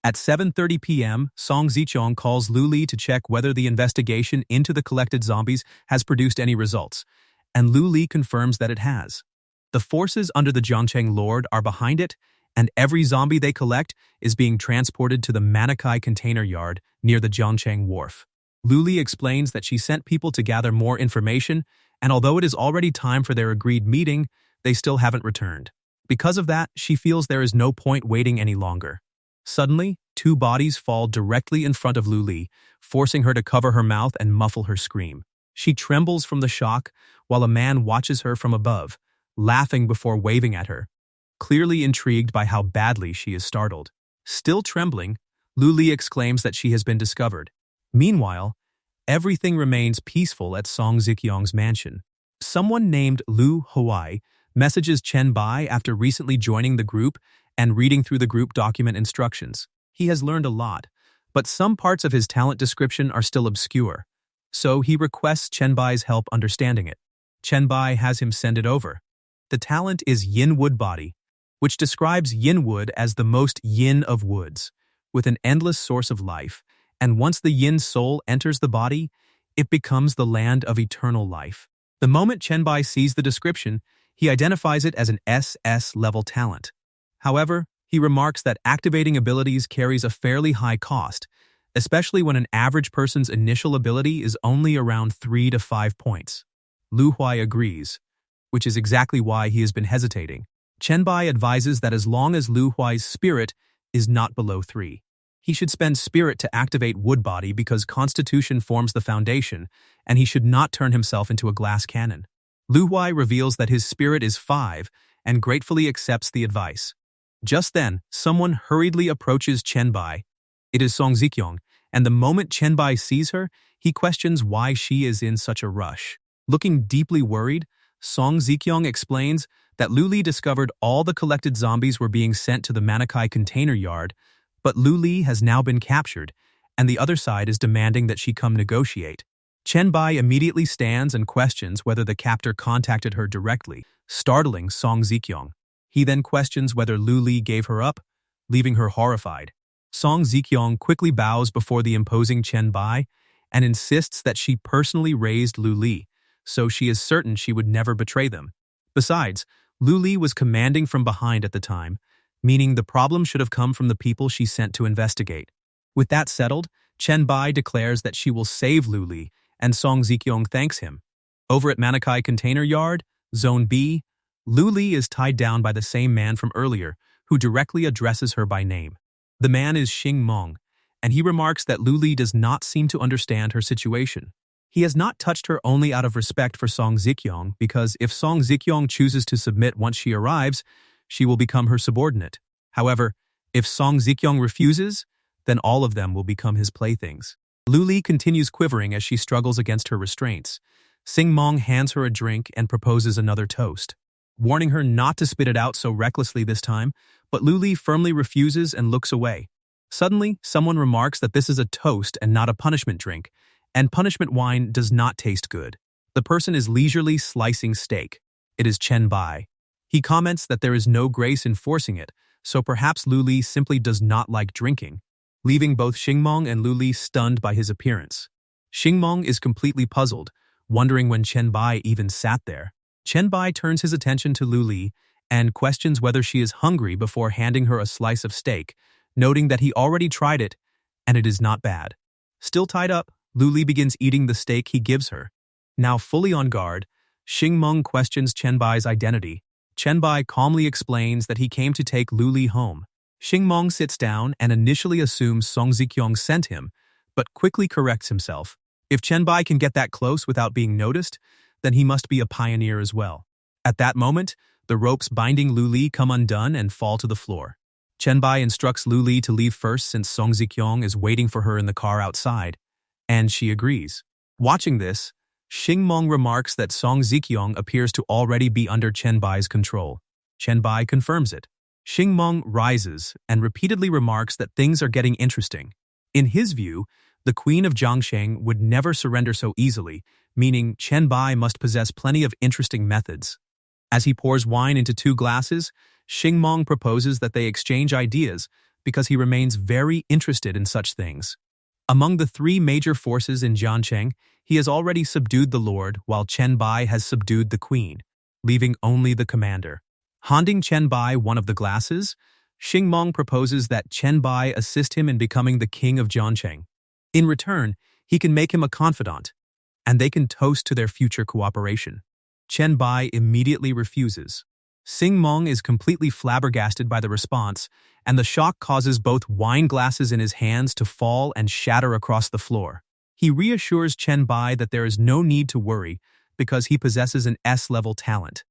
At 7:30 p.m., Song Ziqiang calls Lu Li to check whether the investigation into the collected zombies has produced any results, and Lu Li confirms that it has. The forces under the Jiangcheng Lord are behind it, and every zombie they collect is being transported to the Manhwa container yard near the Jiangcheng wharf. Lu Li explains that she sent people to gather more information, and although it is already time for their agreed meeting, they still haven't returned. Because of that, she feels there is no point waiting any longer. Suddenly, two bodies fall directly in front of Lu Li, forcing her to cover her mouth and muffle her scream. She trembles from the shock, while a man watches her from above, laughing before waving at her, clearly intrigued by how badly she is startled. Still trembling, Lu Li exclaims that she has been discovered. Meanwhile, everything remains peaceful at Song Ziqiang's mansion. Someone named Lu Huai messages Chen Bai after recently joining the group and reading through the group document instructions. He has learned a lot, but some parts of his talent description are still obscure, so he requests Chen Bai's help understanding it. Chen Bai has him send it over. The talent is Yin Wood Body, which describes yin wood as the most yin of woods, with an endless source of life, and once the yin soul enters the body, it becomes the land of eternal life. The moment Chen Bai sees the description, he identifies it as an SS level talent. However, he remarks that activating abilities carries a fairly high cost, especially when an average person's initial ability is only around 3 to 5 points. Lu Huai agrees, which is exactly why he has been hesitating. Chen Bai advises that as long as Lu Huai's spirit is not below 3, he should spend spirit to activate Wood Body because Constitution forms the foundation, and he should not turn himself into a glass cannon. Lu Huai reveals that his spirit is 5 and gratefully accepts the advice. Just then, someone hurriedly approaches Chen Bai. It is Song Ziqiang, and the moment Chen Bai sees her, he questions why she is in such a rush. Looking deeply worried, Song Ziqiang explains that Lu Li discovered all the collected zombies were being sent to the Manhwa container yard, but Lu Li has now been captured, and the other side is demanding that she come negotiate. Chen Bai immediately stands and questions whether the captor contacted her directly, startling Song Ziqiang. He then questions whether Lu Li gave her up, leaving her horrified. Song Ziqiang quickly bows before the imposing Chen Bai and insists that she personally raised Lu Li, so she is certain she would never betray them. Besides, Lu Li was commanding from behind at the time, meaning the problem should have come from the people she sent to investigate. With that settled, Chen Bai declares that she will save Lu Li, and Song Ziqiang thanks him. Over at Manhwa Container Yard, Zone B, Lu Li is tied down by the same man from earlier, who directly addresses her by name. The man is Xing Mong, and he remarks that Lu Li does not seem to understand her situation. He has not touched her only out of respect for Song Ziqiang, because if Song Ziqiang chooses to submit once she arrives, she will become her subordinate. However, if Song Ziqiang refuses, then all of them will become his playthings. Lu Li continues quivering as she struggles against her restraints. Xing Mong hands her a drink and proposes another toast, warning her not to spit it out so recklessly this time, but Lu Li firmly refuses and looks away. Suddenly, someone remarks that this is a toast and not a punishment drink, and punishment wine does not taste good. The person is leisurely slicing steak. It is Chen Bai. He comments that there is no grace in forcing it, so perhaps Lu Li simply does not like drinking, leaving both Xing Mong and Lu Li stunned by his appearance. Xing Mong is completely puzzled, wondering when Chen Bai even sat there. Chen Bai turns his attention to Lu Li and questions whether she is hungry before handing her a slice of steak, noting that he already tried it, and it is not bad. Still tied up, Lu Li begins eating the steak he gives her. Now fully on guard, Xing Meng questions Chen Bai's identity. Chen Bai calmly explains that he came to take Lu Li home. Xing Meng sits down and initially assumes Song Ziqiang sent him, but quickly corrects himself. If Chen Bai can get that close without being noticed, then he must be a pioneer as well. At that moment, the ropes binding Lu Li come undone and fall to the floor. Chen Bai instructs Lu Li to leave first since Song Ziqiang is waiting for her in the car outside, and she agrees. Watching this, Xing Meng remarks that Song Ziqiang appears to already be under Chen Bai's control. Chen Bai confirms it. Xing Meng rises and repeatedly remarks that things are getting interesting. In his view, the Queen of Jiangsheng would never surrender so easily, meaning Chen Bai must possess plenty of interesting methods. As he pours wine into 2 glasses, Xing Meng proposes that they exchange ideas because he remains very interested in such things. Among the three major forces in Jiancheng, he has already subdued the lord, while Chen Bai has subdued the queen, leaving only the commander. Handing Chen Bai one of the glasses, Xing Meng proposes that Chen Bai assist him in becoming the king of Jiancheng. In return, he can make him a confidant, and they can toast to their future cooperation. Chen Bai immediately refuses. Xing Meng is completely flabbergasted by the response, and the shock causes both wine glasses in his hands to fall and shatter across the floor. He reassures Chen Bai that there is no need to worry because he possesses an S-level talent,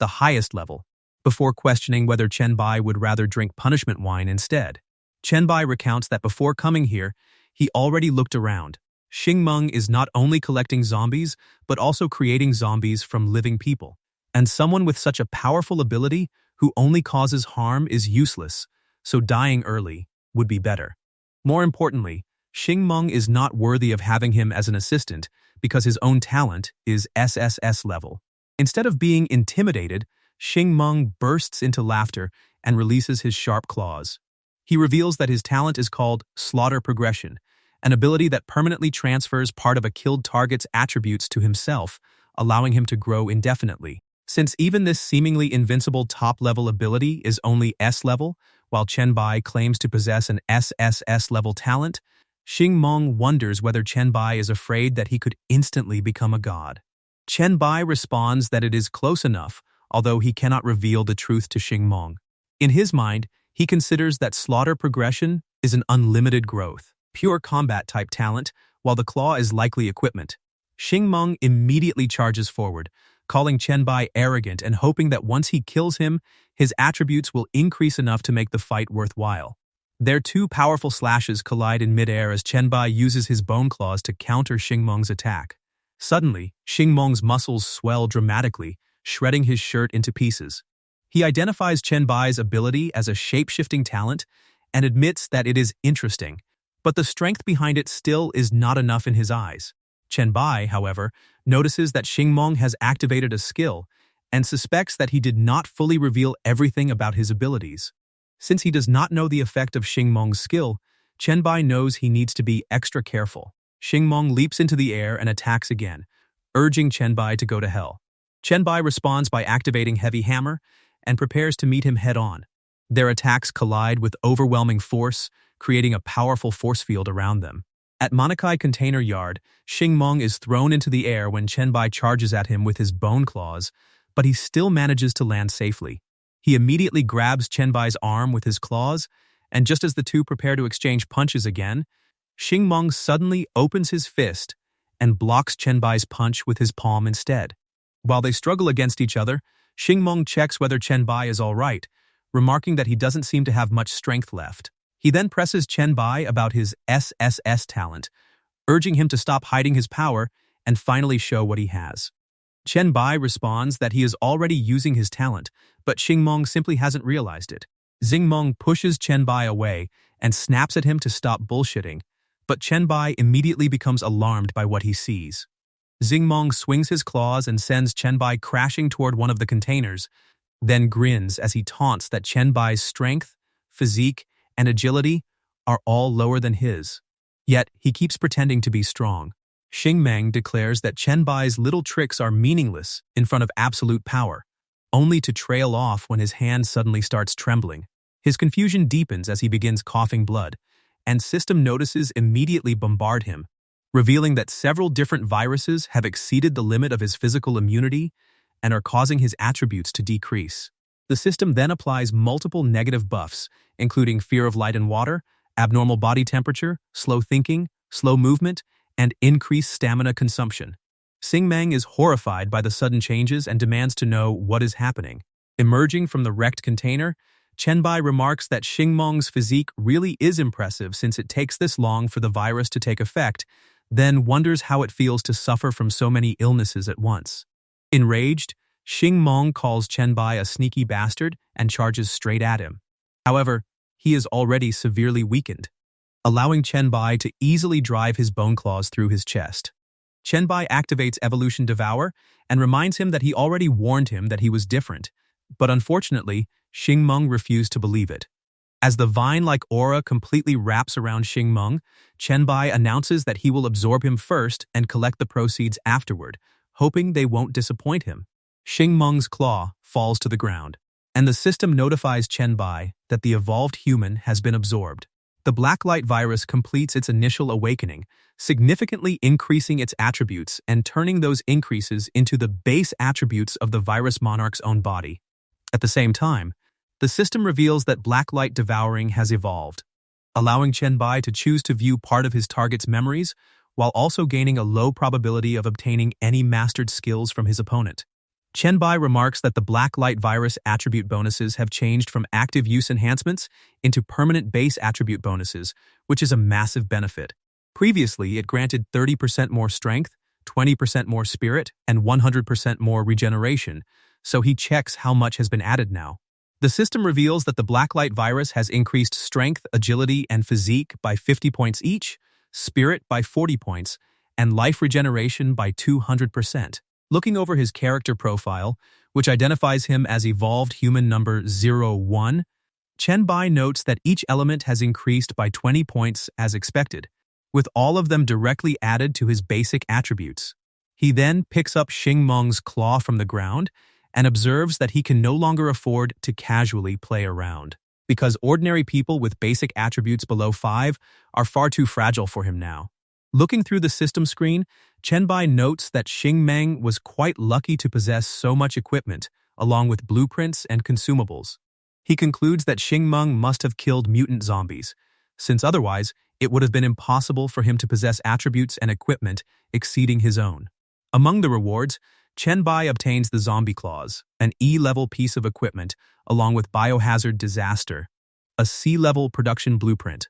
the highest level, before questioning whether Chen Bai would rather drink punishment wine instead. Chen Bai recounts that before coming here, he already looked around. Xing Meng is not only collecting zombies, but also creating zombies from living people. And someone with such a powerful ability who only causes harm is useless, so dying early would be better. More importantly, Xing Meng is not worthy of having him as an assistant because his own talent is SSS level. Instead of being intimidated, Xing Meng bursts into laughter and releases his sharp claws. He reveals that his talent is called Slaughter Progression, an ability that permanently transfers part of a killed target's attributes to himself, allowing him to grow indefinitely. Since even this seemingly invincible top-level ability is only S-level, while Chen Bai claims to possess an SSS-level talent, Xing Meng wonders whether Chen Bai is afraid that he could instantly become a god. Chen Bai responds that it is close enough, although he cannot reveal the truth to Xing Meng. In his mind, he considers that Slaughter Progression is an unlimited growth, pure combat-type talent, while the claw is likely equipment. Xing Meng immediately charges forward, calling Chen Bai arrogant and hoping that once he kills him, his attributes will increase enough to make the fight worthwhile. Their two powerful slashes collide in midair as Chen Bai uses his bone claws to counter Xing Meng's attack. Suddenly, Xing Meng's muscles swell dramatically, shredding his shirt into pieces. He identifies Chen Bai's ability as a shape-shifting talent and admits that it is interesting, but the strength behind it still is not enough in his eyes. Chen Bai, however, notices that Xing Meng has activated a skill and suspects that he did not fully reveal everything about his abilities. Since he does not know the effect of Xing Meng's skill, Chen Bai knows he needs to be extra careful. Xing Meng leaps into the air and attacks again, urging Chen Bai to go to hell. Chen Bai responds by activating Heavy Hammer and prepares to meet him head-on. Their attacks collide with overwhelming force, creating a powerful force field around them. At Manakai Container Yard, Xing Meng is thrown into the air when Chen Bai charges at him with his bone claws, but he still manages to land safely. He immediately grabs Chen Bai's arm with his claws, and just as the two prepare to exchange punches again, Xing Meng suddenly opens his fist and blocks Chen Bai's punch with his palm instead. While they struggle against each other, Xing Meng checks whether Chen Bai is all right, remarking that he doesn't seem to have much strength left. He then presses Chen Bai about his SSS talent, urging him to stop hiding his power and finally show what he has. Chen Bai responds that he is already using his talent, but Xing Meng simply hasn't realized it. Xing Meng pushes Chen Bai away and snaps at him to stop bullshitting, but Chen Bai immediately becomes alarmed by what he sees. Xing Meng swings his claws and sends Chen Bai crashing toward one of the containers, then grins as he taunts that Chen Bai's strength, physique, and agility are all lower than his. Yet, he keeps pretending to be strong. Xing Meng declares that Chen Bai's little tricks are meaningless in front of absolute power, only to trail off when his hand suddenly starts trembling. His confusion deepens as he begins coughing blood, and system notices immediately bombard him, revealing that several different viruses have exceeded the limit of his physical immunity and are causing his attributes to decrease. The system then applies multiple negative buffs, including fear of light and water, abnormal body temperature, slow thinking, slow movement, and increased stamina consumption. Xing Meng is horrified by the sudden changes and demands to know what is happening. Emerging from the wrecked container, Chen Bai remarks that Xing Meng's physique really is impressive since it takes this long for the virus to take effect, then wonders how it feels to suffer from so many illnesses at once. Enraged, Xing Meng calls Chen Bai a sneaky bastard and charges straight at him. However, he is already severely weakened, allowing Chen Bai to easily drive his bone claws through his chest. Chen Bai activates Evolution Devour and reminds him that he already warned him that he was different, but unfortunately, Xing Meng refused to believe it. As the vine-like aura completely wraps around Xing Meng, Chen Bai announces that he will absorb him first and collect the proceeds afterward, hoping they won't disappoint him. Xing Meng's claw falls to the ground, and the system notifies Chen Bai that the evolved human has been absorbed. The blacklight virus completes its initial awakening, significantly increasing its attributes and turning those increases into the base attributes of the virus monarch's own body. At the same time, the system reveals that blacklight devouring has evolved, allowing Chen Bai to choose to view part of his target's memories while also gaining a low probability of obtaining any mastered skills from his opponent. Chen Bai remarks that the blacklight virus attribute bonuses have changed from active use enhancements into permanent base attribute bonuses, which is a massive benefit. Previously, it granted 30% more strength, 20% more spirit, and 100% more regeneration, so he checks how much has been added now. The system reveals that the blacklight virus has increased strength, agility, and physique by 50 points each, spirit by 40 points, and life regeneration by 200%. Looking over his character profile, which identifies him as evolved human number 01, Chen Bai notes that each element has increased by 20 points as expected, with all of them directly added to his basic attributes. He then picks up Xing Meng's claw from the ground and observes that he can no longer afford to casually play around, because ordinary people with basic attributes below 5 are far too fragile for him now. Looking through the system screen, Chen Bai notes that Xing Meng was quite lucky to possess so much equipment, along with blueprints and consumables. He concludes that Xing Meng must have killed mutant zombies, since otherwise it would have been impossible for him to possess attributes and equipment exceeding his own. Among the rewards, Chen Bai obtains the Zombie Claws, an E-level piece of equipment, along with Biohazard Disaster, a C-level production blueprint.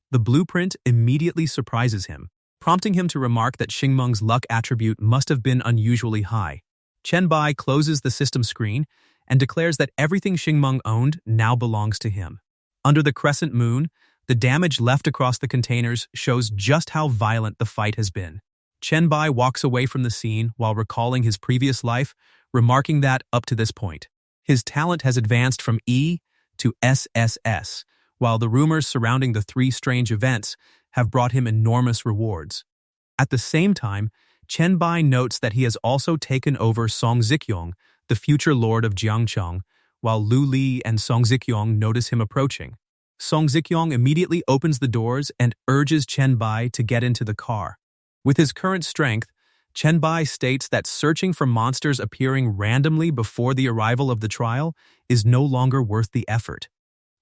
The blueprint immediately surprises him, prompting him to remark that Xing Meng's luck attribute must have been unusually high. Chen Bai closes the system screen and declares that everything Xing Meng owned now belongs to him. Under the crescent moon, the damage left across the containers shows just how violent the fight has been. Chen Bai walks away from the scene while recalling his previous life, remarking that, up to this point, his talent has advanced from E to SSS, while the rumors surrounding the 3 strange events have brought him enormous rewards. At the same time, Chen Bai notes that he has also taken over Song Zikyong, the future lord of Jiangcheng, while Lu Li and Song Zikyong notice him approaching. Song Zikyong immediately opens the doors and urges Chen Bai to get into the car. With his current strength, Chen Bai states that searching for monsters appearing randomly before the arrival of the trial is no longer worth the effort.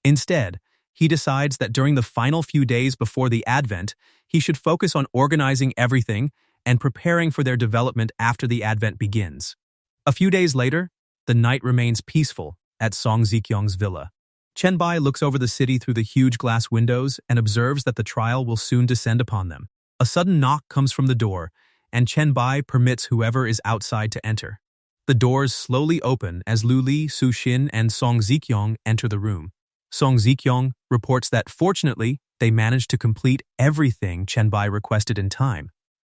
Instead, he decides that during the final few days before the advent, he should focus on organizing everything and preparing for their development after the advent begins. A few days later, the night remains peaceful at Song Zikyong's villa. Chen Bai looks over the city through the huge glass windows and observes that the trial will soon descend upon them. A sudden knock comes from the door, and Chen Bai permits whoever is outside to enter. The doors slowly open as Lu Li, Su Xin, and Song Zikyong enter the room. Song Zikyong reports that, fortunately, they managed to complete everything Chen Bai requested in time.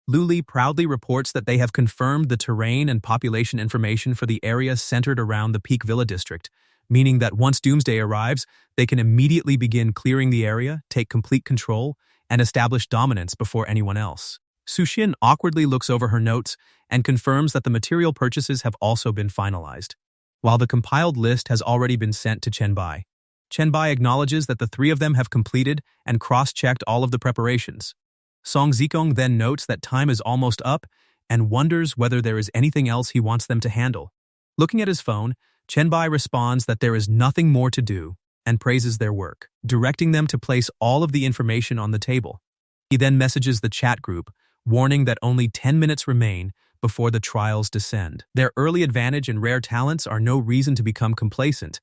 Lu Li proudly reports that they have confirmed the terrain and population information for the area centered around the Peak Villa district, meaning that once Doomsday arrives, they can immediately begin clearing the area, take complete control, and establish dominance before anyone else. Su Xin awkwardly looks over her notes and confirms that the material purchases have also been finalized, while the compiled list has already been sent to Chen Bai. Chen Bai acknowledges that the 3 of them have completed and cross-checked all of the preparations. Song Zikyong then notes that time is almost up and wonders whether there is anything else he wants them to handle. Looking at his phone, Chen Bai responds that there is nothing more to do and praises their work, directing them to place all of the information on the table. He then messages the chat group, warning that only 10 minutes remain before the trials descend. Their early advantage and rare talents are no reason to become complacent,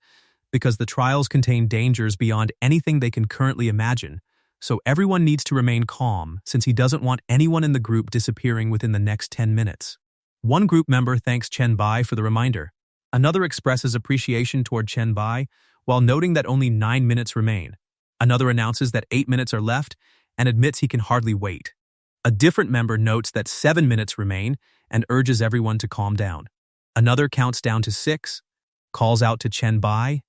because the trials contain dangers beyond anything they can currently imagine, so everyone needs to remain calm since he doesn't want anyone in the group disappearing within the next 10 minutes. One group member thanks Chen Bai for the reminder. Another expresses appreciation toward Chen Bai while noting that only 9 minutes remain. Another announces that 8 minutes are left and admits he can hardly wait. A different member notes that 7 minutes remain and urges everyone to calm down. Another counts down to 6, calls out to Chen Bai,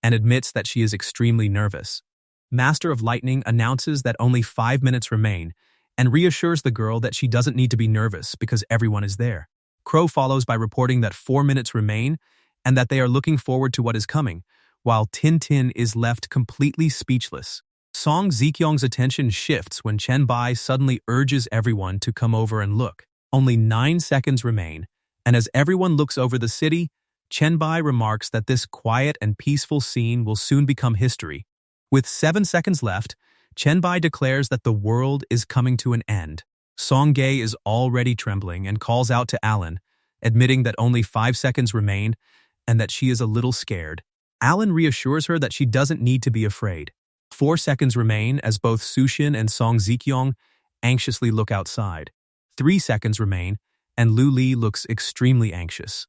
and admits that she is extremely nervous. Master of Lightning announces that only 5 minutes remain and reassures the girl that she doesn't need to be nervous because everyone is there. Crow follows by reporting that 4 minutes remain and that they are looking forward to what is coming, while Tin is left completely speechless. Song Zikyong's attention shifts when Chen Bai suddenly urges everyone to come over and look. Only 9 seconds remain, and as everyone looks over the city, Chen Bai remarks that this quiet and peaceful scene will soon become history. With 7 seconds left, Chen Bai declares that the world is coming to an end. Song Gae is already trembling and calls out to Alan, admitting that only 5 seconds remain and that she is a little scared. Alan reassures her that she doesn't need to be afraid. 4 seconds remain as both Sushin and Song Zikyong anxiously look outside. 3 seconds remain, and Lu Li looks extremely anxious.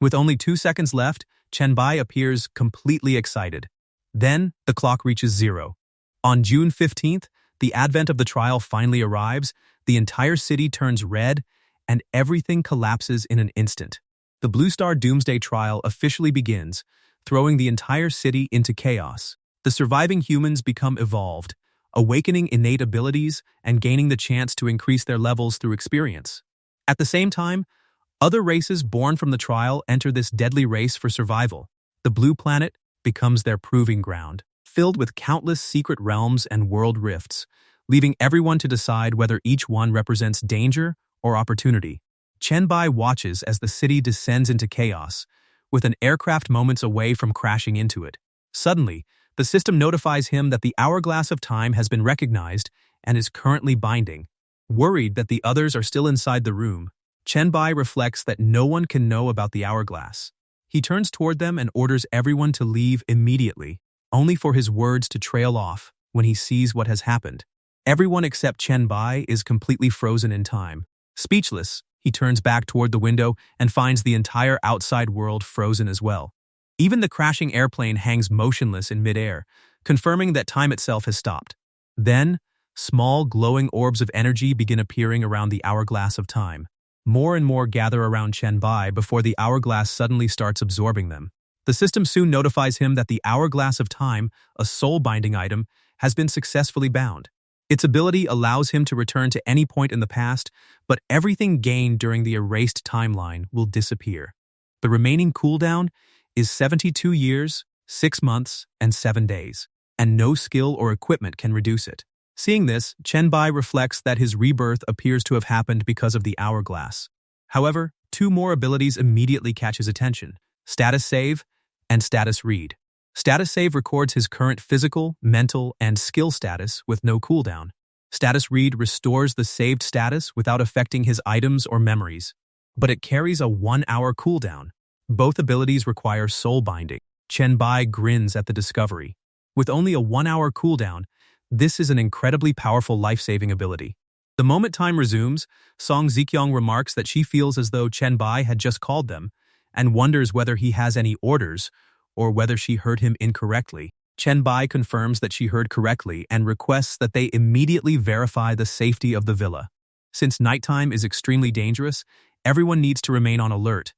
With only 2 seconds left, Chen Bai appears completely excited. Then, the clock reaches 0. On June 15th, the advent of the trial finally arrives, the entire city turns red, and everything collapses in an instant. The Blue Star Doomsday trial officially begins, throwing the entire city into chaos. The surviving humans become evolved, awakening innate abilities and gaining the chance to increase their levels through experience. At the same time, other races born from the trial enter this deadly race for survival. The Blue Planet becomes their proving ground, filled with countless secret realms and world rifts, leaving everyone to decide whether each one represents danger or opportunity. Chen Bai watches as the city descends into chaos, with an aircraft moments away from crashing into it. Suddenly, the system notifies him that the Hourglass of Time has been recognized and is currently binding. Worried that the others are still inside the room, Chen Bai reflects that no one can know about the hourglass. He turns toward them and orders everyone to leave immediately, only for his words to trail off when he sees what has happened. Everyone except Chen Bai is completely frozen in time. Speechless, he turns back toward the window and finds the entire outside world frozen as well. Even the crashing airplane hangs motionless in midair, confirming that time itself has stopped. Then, small glowing orbs of energy begin appearing around the Hourglass of Time. More and more gather around Chen Bai before the hourglass suddenly starts absorbing them. The system soon notifies him that the Hourglass of Time, a soul-binding item, has been successfully bound. Its ability allows him to return to any point in the past, but everything gained during the erased timeline will disappear. The remaining cooldown is 72 years, 6 months, and 7 days, and no skill or equipment can reduce it. Seeing this, Chen Bai reflects that his rebirth appears to have happened because of the hourglass. However, 2 more abilities immediately catch his attention: Status Save and Status Read. Status Save records his current physical, mental, and skill status with no cooldown. Status Read restores the saved status without affecting his items or memories, but it carries a 1-hour cooldown. Both abilities require soul binding. Chen Bai grins at the discovery. With only a 1-hour cooldown, this is an incredibly powerful life-saving ability. The moment time resumes, Song Zikyong remarks that she feels as though Chen Bai had just called them, and wonders whether he has any orders or whether she heard him incorrectly. Chen Bai confirms that she heard correctly and requests that they immediately verify the safety of the villa. Since nighttime is extremely dangerous, everyone needs to remain on alert,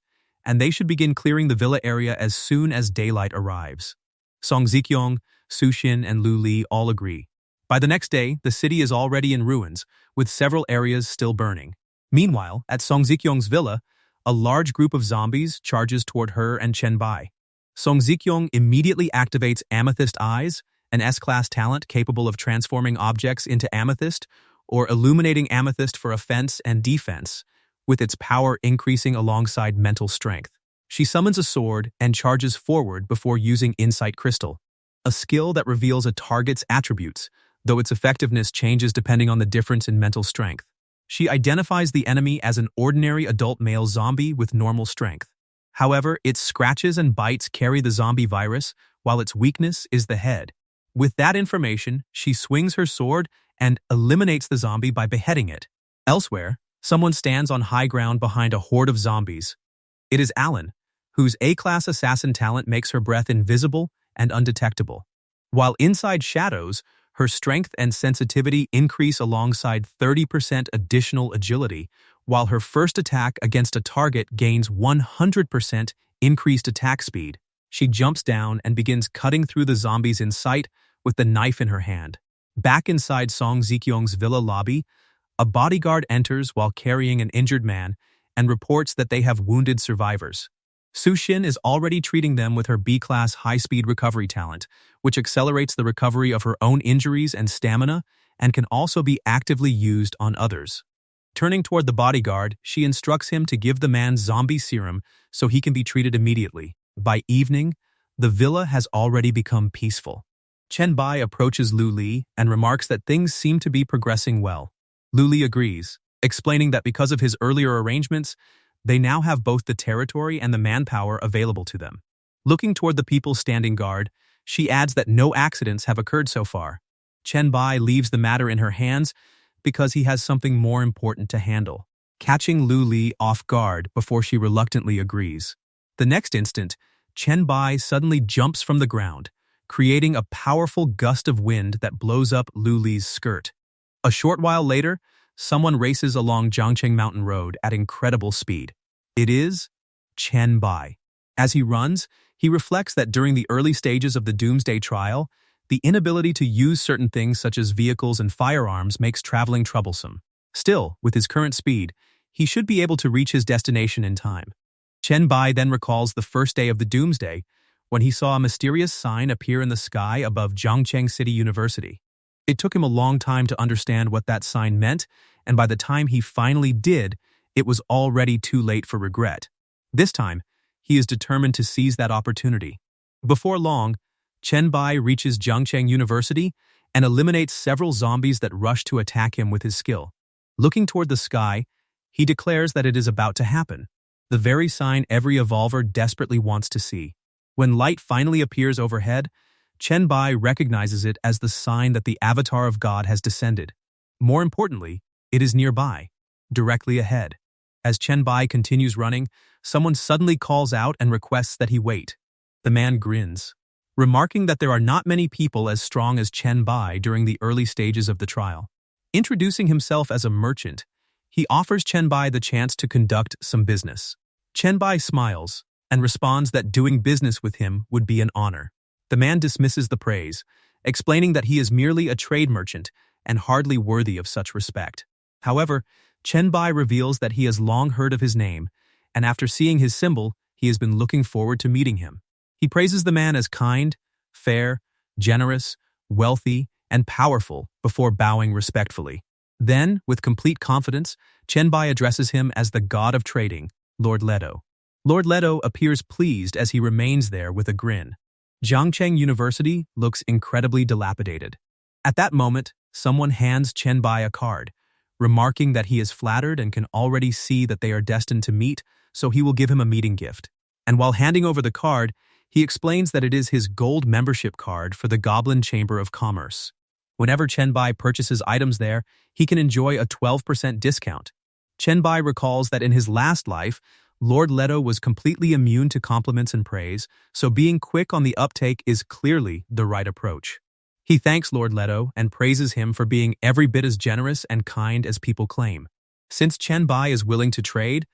and they should begin clearing the villa area as soon as daylight arrives. Song Zikyong, Sushin, and Lu Li all agree. By the next day, the city is already in ruins, with several areas still burning. Meanwhile, at Song Zikyong's villa, a large group of zombies charges toward her and Chen Bai. Song Zikyong immediately activates Amethyst Eyes, an S-class talent capable of transforming objects into amethyst or illuminating amethyst for offense and defense, with its power increasing alongside mental strength. She summons a sword and charges forward before using Insight Crystal, a skill that reveals a target's attributes, though its effectiveness changes depending on the difference in mental strength. She identifies the enemy as an ordinary adult male zombie with normal strength. However, its scratches and bites carry the zombie virus, while its weakness is the head. With that information, she swings her sword and eliminates the zombie by beheading it. Elsewhere, someone stands on high ground behind a horde of zombies. It is Alan, whose A-class assassin talent makes her breath invisible and undetectable. While inside shadows, her strength and sensitivity increase alongside 30% additional agility, while her first attack against a target gains 100% increased attack speed. She jumps down and begins cutting through the zombies in sight with the knife in her hand. Back inside Song Zikyong's villa lobby, a bodyguard enters while carrying an injured man and reports that they have wounded survivors. Su Xin is already treating them with her B-class high-speed recovery talent, which accelerates the recovery of her own injuries and stamina and can also be actively used on others. Turning toward the bodyguard, she instructs him to give the man zombie serum so he can be treated immediately. By evening, the villa has already become peaceful. Chen Bai approaches Lu Li and remarks that things seem to be progressing well. Lu Li agrees, explaining that because of his earlier arrangements, they now have both the territory and the manpower available to them. Looking toward the people standing guard, she adds that no accidents have occurred so far. Chen Bai leaves the matter in her hands because he has something more important to handle, catching Lu Li off guard before she reluctantly agrees. The next instant, Chen Bai suddenly jumps from the ground, creating a powerful gust of wind that blows up Lu Li's skirt. A short while later, someone races along Jiangcheng Mountain Road at incredible speed. It is Chen Bai. As he runs, he reflects that during the early stages of the Doomsday Trial, the inability to use certain things such as vehicles and firearms makes traveling troublesome. Still, with his current speed, he should be able to reach his destination in time. Chen Bai then recalls the first day of the Doomsday, when he saw a mysterious sign appear in the sky above Jiangcheng City University. It took him a long time to understand what that sign meant, and by the time he finally did, it was already too late for regret. This time, he is determined to seize that opportunity. Before long, Chen Bai reaches Jiangcheng University and eliminates several zombies that rush to attack him with his skill. Looking toward the sky, he declares that it is about to happen, the very sign every evolver desperately wants to see. When light finally appears overhead, Chen Bai recognizes it as the sign that the avatar of God has descended. More importantly, it is nearby, directly ahead. As Chen Bai continues running, someone suddenly calls out and requests that he wait. The man grins, remarking that there are not many people as strong as Chen Bai during the early stages of the trial. Introducing himself as a merchant, he offers Chen Bai the chance to conduct some business. Chen Bai smiles and responds that doing business with him would be an honor. The man dismisses the praise, explaining that he is merely a trade merchant and hardly worthy of such respect. However, Chen Bai reveals that he has long heard of his name, and after seeing his symbol, he has been looking forward to meeting him. He praises the man as kind, fair, generous, wealthy, and powerful before bowing respectfully. Then, with complete confidence, Chen Bai addresses him as the god of trading, Lord Leto. Lord Leto appears pleased as he remains there with a grin. Jiangcheng University looks incredibly dilapidated. At that moment, someone hands Chen Bai a card, remarking that he is flattered and can already see that they are destined to meet, so he will give him a meeting gift. And while handing over the card, he explains that it is his gold membership card for the Goblin Chamber of Commerce. Whenever Chen Bai purchases items there, he can enjoy a 12% discount. Chen Bai recalls that in his last life, Lord Leto was completely immune to compliments and praise, so being quick on the uptake is clearly the right approach. He thanks Lord Leto and praises him for being every bit as generous and kind as people claim. Since Chen Bai is willing to trade,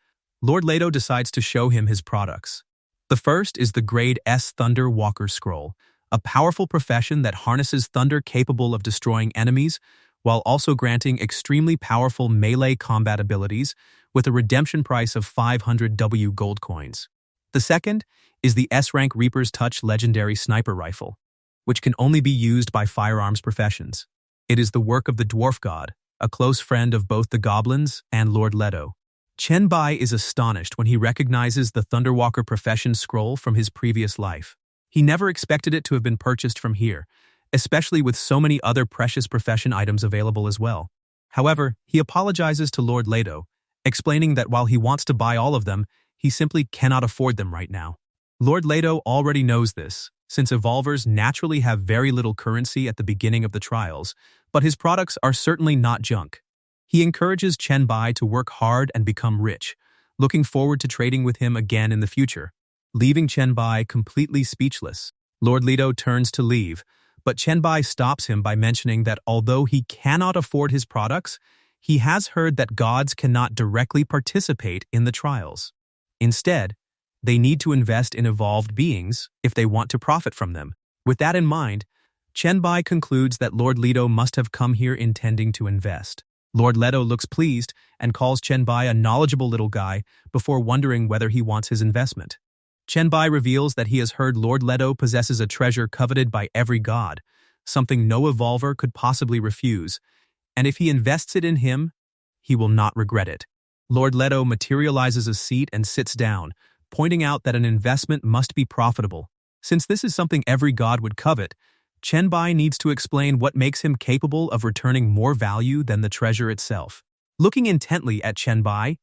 Lord Leto decides to show him his products. The first is the Grade S Thunder Walker Scroll, a powerful profession that harnesses thunder capable of destroying enemies, while also granting extremely powerful melee combat abilities with a redemption price of 500 W gold coins. The second is the S-Rank Reaper's Touch Legendary Sniper Rifle, which can only be used by firearms professions. It is the work of the Dwarf God, a close friend of both the goblins and Lord Leto. Chen Bai is astonished when he recognizes the Thunderwalker profession scroll from his previous life. He never expected it to have been purchased from here, especially with so many other precious profession items available as well. However, he apologizes to Lord Leto, explaining that while he wants to buy all of them, he simply cannot afford them right now. Lord Leto already knows this, since evolvers naturally have very little currency at the beginning of the trials, but his products are certainly not junk. He encourages Chen Bai to work hard and become rich, looking forward to trading with him again in the future. Leaving Chen Bai completely speechless, Lord Leto turns to leave, but Chen Bai stops him by mentioning that although he cannot afford his products, he has heard that gods cannot directly participate in the trials. Instead, they need to invest in evolved beings if they want to profit from them. With that in mind, Chen Bai concludes that Lord Leto must have come here intending to invest. Lord Leto looks pleased and calls Chen Bai a knowledgeable little guy before wondering whether he wants his investment. Chen Bai reveals that he has heard Lord Leto possesses a treasure coveted by every god, something no evolver could possibly refuse, and if he invests it in him, he will not regret it. Lord Leto materializes a seat and sits down, pointing out that an investment must be profitable. Since this is something every god would covet, Chen Bai needs to explain what makes him capable of returning more value than the treasure itself. Looking intently at Chen Bai,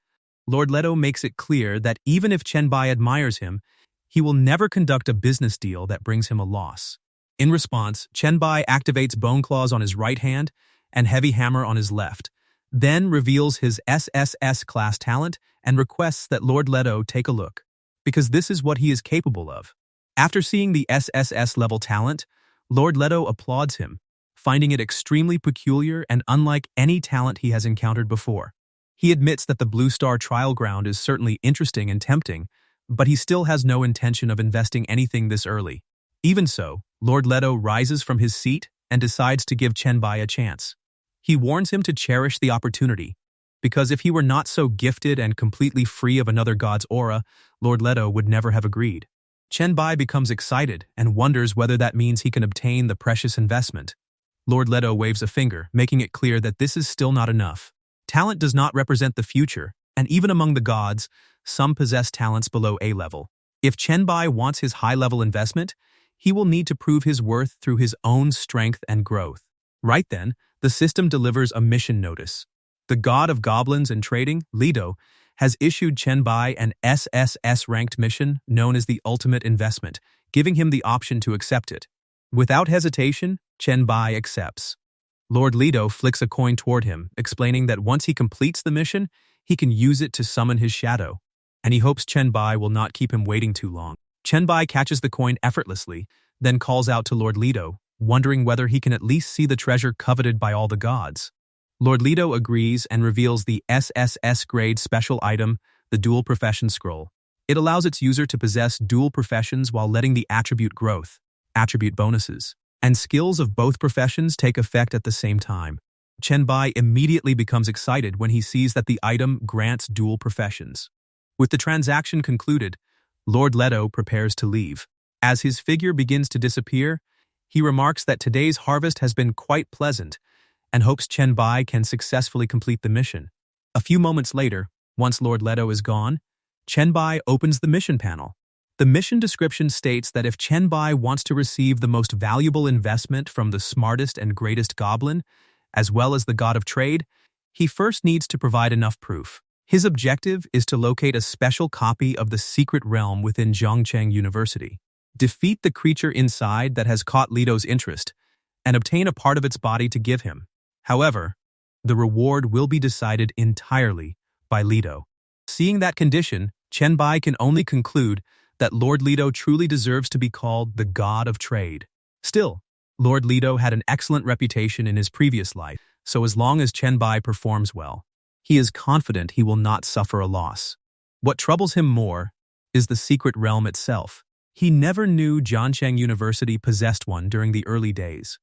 Lord Leto makes it clear that even if Chen Bai admires him, he will never conduct a business deal that brings him a loss. In response, Chen Bai activates Bone Claws on his right hand and Heavy Hammer on his left, then reveals his SSS class talent and requests that Lord Leto take a look, because this is what he is capable of. After seeing the SSS level talent, Lord Leto applauds him, finding it extremely peculiar and unlike any talent he has encountered before. He admits that the Blue Star trial ground is certainly interesting and tempting, but he still has no intention of investing anything this early. Even so, Lord Leto rises from his seat and decides to give Chen Bai a chance. He warns him to cherish the opportunity, because if he were not so gifted and completely free of another god's aura, Lord Leto would never have agreed. Chen Bai becomes excited and wonders whether that means he can obtain the precious investment. Lord Leto waves a finger, making it clear that this is still not enough. Talent does not represent the future, and even among the gods, some possess talents below A level. If Chen Bai wants his high-level investment, he will need to prove his worth through his own strength and growth. Right then, the system delivers a mission notice. The god of goblins and trading, Leto, has issued Chen Bai an SSS-ranked mission known as the Ultimate Investment, giving him the option to accept it. Without hesitation, Chen Bai accepts. Lord Leto flicks a coin toward him, explaining that once he completes the mission, he can use it to summon his shadow, and he hopes Chen Bai will not keep him waiting too long. Chen Bai catches the coin effortlessly, then calls out to Lord Leto, wondering whether he can at least see the treasure coveted by all the gods. Lord Leto agrees and reveals the SSS-grade special item, the Dual Profession Scroll. It allows its user to possess dual professions while letting the attribute growth, attribute bonuses, and skills of both professions take effect at the same time. Chen Bai immediately becomes excited when he sees that the item grants dual professions. With the transaction concluded, Lord Leto prepares to leave. As his figure begins to disappear, he remarks that today's harvest has been quite pleasant, and hopes Chen Bai can successfully complete the mission. A few moments later, once Lord Leto is gone, Chen Bai opens the mission panel. The mission description states that if Chen Bai wants to receive the most valuable investment from the smartest and greatest goblin, as well as the god of trade, he first needs to provide enough proof. His objective is to locate a special copy of the secret realm within Zhongcheng University, defeat the creature inside that has caught Leto's interest, and obtain a part of its body to give him. However, the reward will be decided entirely by Leto. Seeing that condition, Chen Bai can only conclude that Lord Leto truly deserves to be called the god of trade. Still, Lord Leto had an excellent reputation in his previous life, so as long as Chen Bai performs well, he is confident he will not suffer a loss. What troubles him more is the secret realm itself. He never knew Zhongcheng University possessed one during the early days,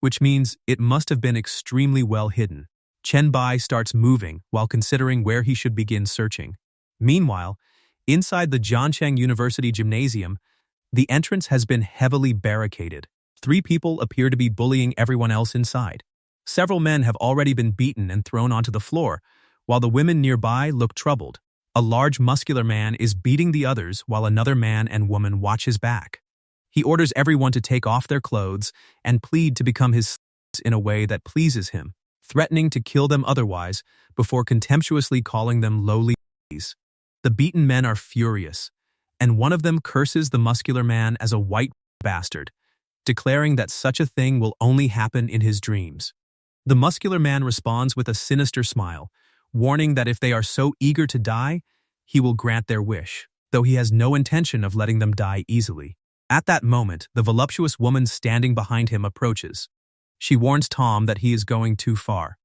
which means it must have been extremely well hidden. Chen Bai starts moving while considering where he should begin searching. Meanwhile, inside the Zhongcheng University gymnasium, the entrance has been heavily barricaded. 3 people appear to be bullying everyone else inside. Several men have already been beaten and thrown onto the floor, while the women nearby look troubled. A large muscular man is beating the others while another man and woman watch his back. He orders everyone to take off their clothes and plead to become his slaves in a way that pleases him, threatening to kill them otherwise before contemptuously calling them lowly. The beaten men are furious, and one of them curses the muscular man as a white bastard, declaring that such a thing will only happen in his dreams. The muscular man responds with a sinister smile, warning that if they are so eager to die, he will grant their wish, though he has no intention of letting them die easily. At that moment, the voluptuous woman standing behind him approaches. She warns Tom that he is going too far.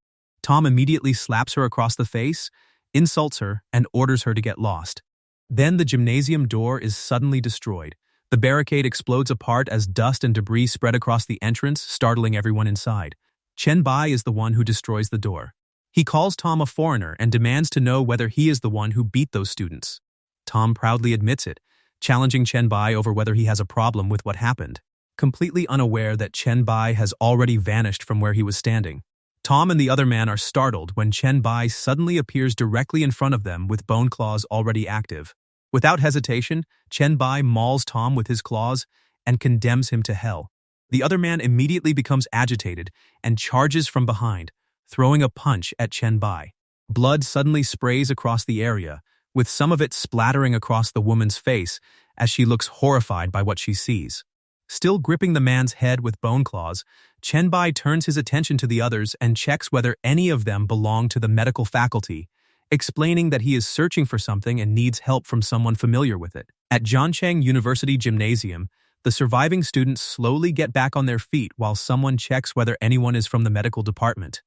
Tom immediately slaps her across the face, insults her, and orders her to get lost. Then the gymnasium door is suddenly destroyed, The barricade explodes apart as dust and debris spread across the entrance, startling everyone inside. Chen Bai is the one who destroys the door. He calls Tom a foreigner and demands to know whether he is the one who beat those students. Tom proudly admits it, challenging Chen Bai over whether he has a problem with what happened, completely unaware that Chen Bai has already vanished from where he was standing. Tom and the other man are startled when Chen Bai suddenly appears directly in front of them with bone claws already active. Without hesitation, Chen Bai mauls Tom with his claws and condemns him to hell. The other man immediately becomes agitated and charges from behind, throwing a punch at Chen Bai. Blood suddenly sprays across the area, with some of it splattering across the woman's face as she looks horrified by what she sees. Still gripping the man's head with bone claws, Chen Bai turns his attention to the others and checks whether any of them belong to the medical faculty, explaining that he is searching for something and needs help from someone familiar with it. At Jiangcheng University Gymnasium, the surviving students slowly get back on their feet while someone checks whether anyone is from the medical department.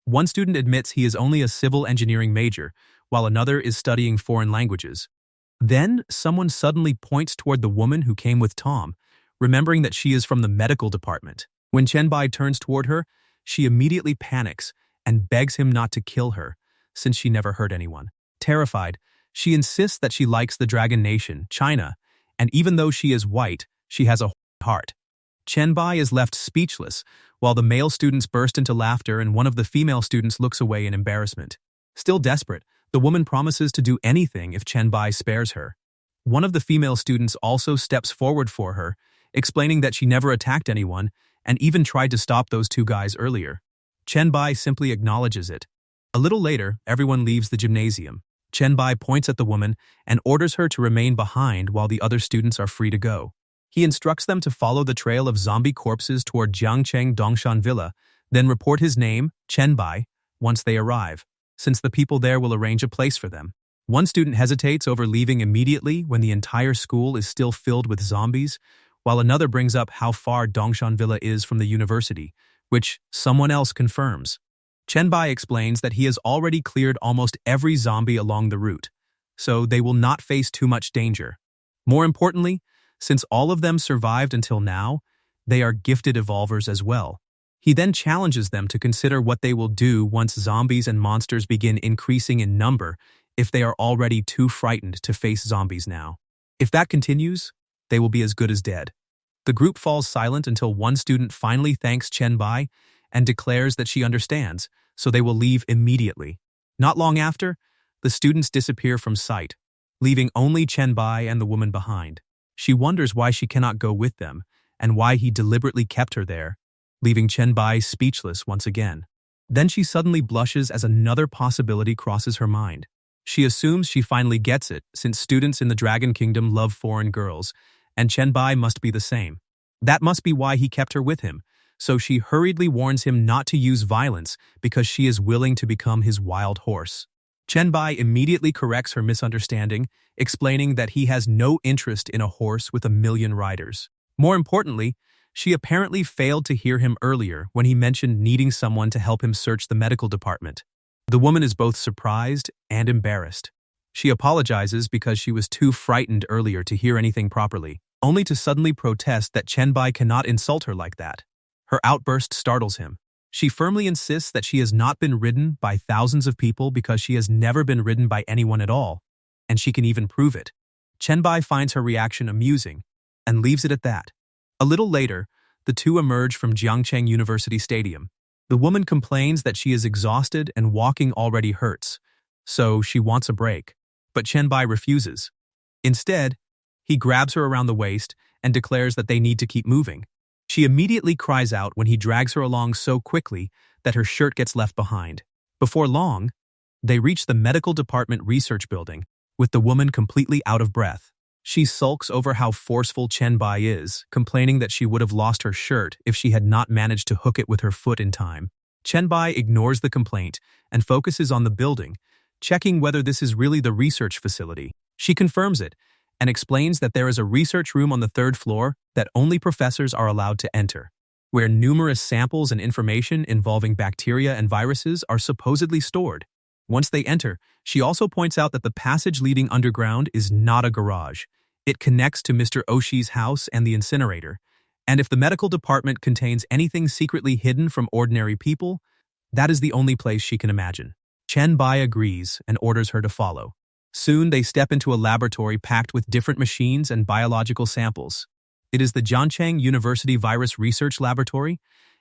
One student admits he is only a civil engineering major, while another is studying foreign languages. Then, someone suddenly points toward the woman who came with Tom, remembering that she is from the medical department. When Chen Bai turns toward her, she immediately panics and begs him not to kill her, since she never hurt anyone. Terrified, she insists that she likes the Dragon Nation, China, and even though she is white, she has a heart. Chen Bai is left speechless, while the male students burst into laughter and one of the female students looks away in embarrassment. Still desperate, the woman promises to do anything if Chen Bai spares her. One of the female students also steps forward for her, explaining that she never attacked anyone and even tried to stop those two guys earlier. Chen Bai simply acknowledges it. A little later, everyone leaves the gymnasium. Chen Bai points at the woman and orders her to remain behind while the other students are free to go. He instructs them to follow the trail of zombie corpses toward Jiangcheng Dongshan Villa, then report his name, Chen Bai, once they arrive, since the people there will arrange a place for them. One student hesitates over leaving immediately when the entire school is still filled with zombies, while another brings up how far Dongshan Villa is from the university, which someone else confirms. Chen Bai explains that he has already cleared almost every zombie along the route, so they will not face too much danger. More importantly, since all of them survived until now, they are gifted evolvers as well. He then challenges them to consider what they will do once zombies and monsters begin increasing in number if they are already too frightened to face zombies now. If that continues, they will be as good as dead. The group falls silent until one student finally thanks Chen Bai and declares that she understands, so they will leave immediately. Not long after, the students disappear from sight, leaving only Chen Bai and the woman behind. She wonders why she cannot go with them and why he deliberately kept her there, leaving Chen Bai speechless once again. Then she suddenly blushes as another possibility crosses her mind. She assumes she finally gets it, since students in the Dragon Kingdom love foreign girls, and Chen Bai must be the same. That must be why he kept her with him, so she hurriedly warns him not to use violence because she is willing to become his wild horse. Chen Bai immediately corrects her misunderstanding, explaining that he has no interest in a horse with 1,000,000 riders. More importantly, she apparently failed to hear him earlier when he mentioned needing someone to help him search the medical department. The woman is both surprised and embarrassed. She apologizes because she was too frightened earlier to hear anything properly, only to suddenly protest that Chen Bai cannot insult her like that. Her outburst startles him. She firmly insists that she has not been ridden by thousands of people because she has never been ridden by anyone at all, and she can even prove it. Chen Bai finds her reaction amusing and leaves it at that. A little later, the two emerge from Jiangcheng University Stadium. The woman complains that she is exhausted and walking already hurts, so she wants a break, but Chen Bai refuses. Instead, he grabs her around the waist and declares that they need to keep moving. She immediately cries out when he drags her along so quickly that her shirt gets left behind. Before long, they reach the medical department research building, with the woman completely out of breath. She sulks over how forceful Chen Bai is, complaining that she would have lost her shirt if she had not managed to hook it with her foot in time. Chen Bai ignores the complaint and focuses on the building, checking whether this is really the research facility. She confirms it and explains that there is a research room on the 3rd floor that only professors are allowed to enter, where numerous samples and information involving bacteria and viruses are supposedly stored. Once they enter, she also points out that the passage leading underground is not a garage. It connects to Mr. Oshi's house and the incinerator, and if the medical department contains anything secretly hidden from ordinary people, that is the only place she can imagine. Chen Bai agrees and orders her to follow. Soon they step into a laboratory packed with different machines and biological samples. It is the Jiangcheng University Virus Research Laboratory,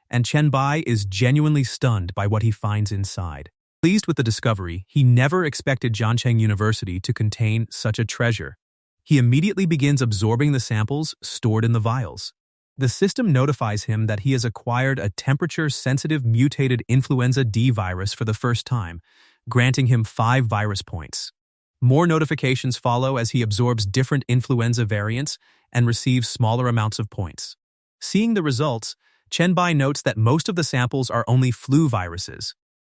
and Chen Bai is genuinely stunned by what he finds inside. Pleased with the discovery, he never expected Jiangcheng University to contain such a treasure. He immediately begins absorbing the samples stored in the vials. The system notifies him that he has acquired a temperature-sensitive mutated influenza D virus for the first time, granting him 5 virus points. More notifications follow as he absorbs different influenza variants and receives smaller amounts of points. Seeing the results, Chen Bai notes that most of the samples are only flu viruses,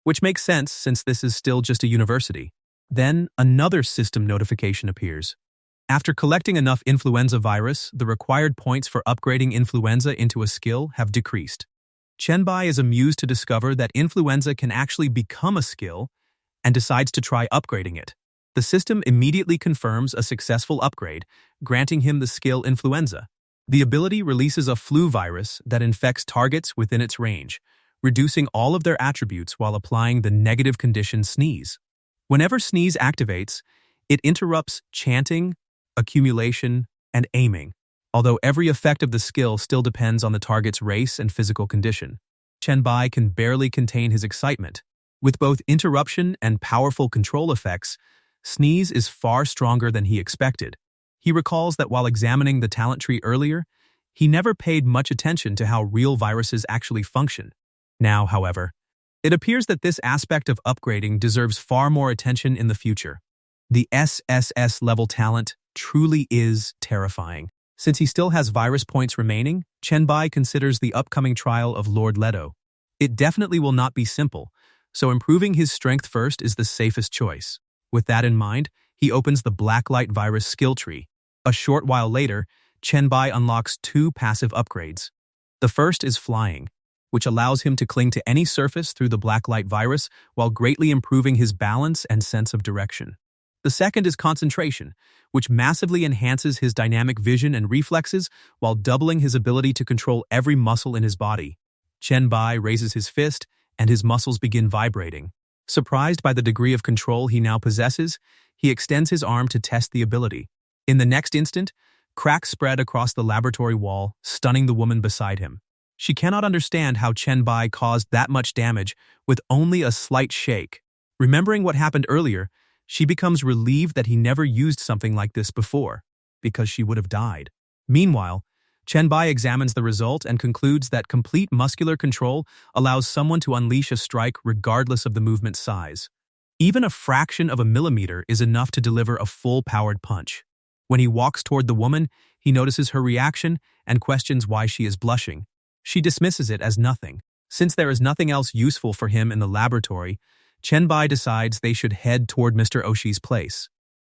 which makes sense since this is still just a university. Then, another system notification appears. After collecting enough influenza virus, the required points for upgrading influenza into a skill have decreased. Chen Bai is amused to discover that influenza can actually become a skill and decides to try upgrading it. The system immediately confirms a successful upgrade, granting him the skill influenza. The ability releases a flu virus that infects targets within its range, reducing all of their attributes while applying the negative condition sneeze. Whenever sneeze activates, it interrupts chanting, accumulation, and aiming, although every effect of the skill still depends on the target's race and physical condition. Chen Bai can barely contain his excitement. With both interruption and powerful control effects, sneeze is far stronger than he expected. He recalls that while examining the talent tree earlier, he never paid much attention to how real viruses actually function. Now, however, it appears that this aspect of upgrading deserves far more attention in the future. The SSS level talent truly is terrifying. Since he still has virus points remaining, Chen Bai considers the upcoming trial of Lord Leto. It definitely will not be simple, so improving his strength first is the safest choice. With that in mind, he opens the Blacklight virus skill tree. A short while later, Chen Bai unlocks 2 passive upgrades. The first is flying, which allows him to cling to any surface through the Blacklight virus while greatly improving his balance and sense of direction. The second is concentration, which massively enhances his dynamic vision and reflexes while doubling his ability to control every muscle in his body. Chen Bai raises his fist, and his muscles begin vibrating. Surprised by the degree of control he now possesses, he extends his arm to test the ability. In the next instant, cracks spread across the laboratory wall, stunning the woman beside him. She cannot understand how Chen Bai caused that much damage with only a slight shake. Remembering what happened earlier, she becomes relieved that he never used something like this before, because she would have died. Meanwhile, Chen Bai examines the result and concludes that complete muscular control allows someone to unleash a strike regardless of the movement's size. Even a fraction of a millimeter is enough to deliver a full-powered punch. When he walks toward the woman, he notices her reaction and questions why she is blushing. She dismisses it as nothing. Since there is nothing else useful for him in the laboratory, Chen Bai decides they should head toward Mr. Oshi's place.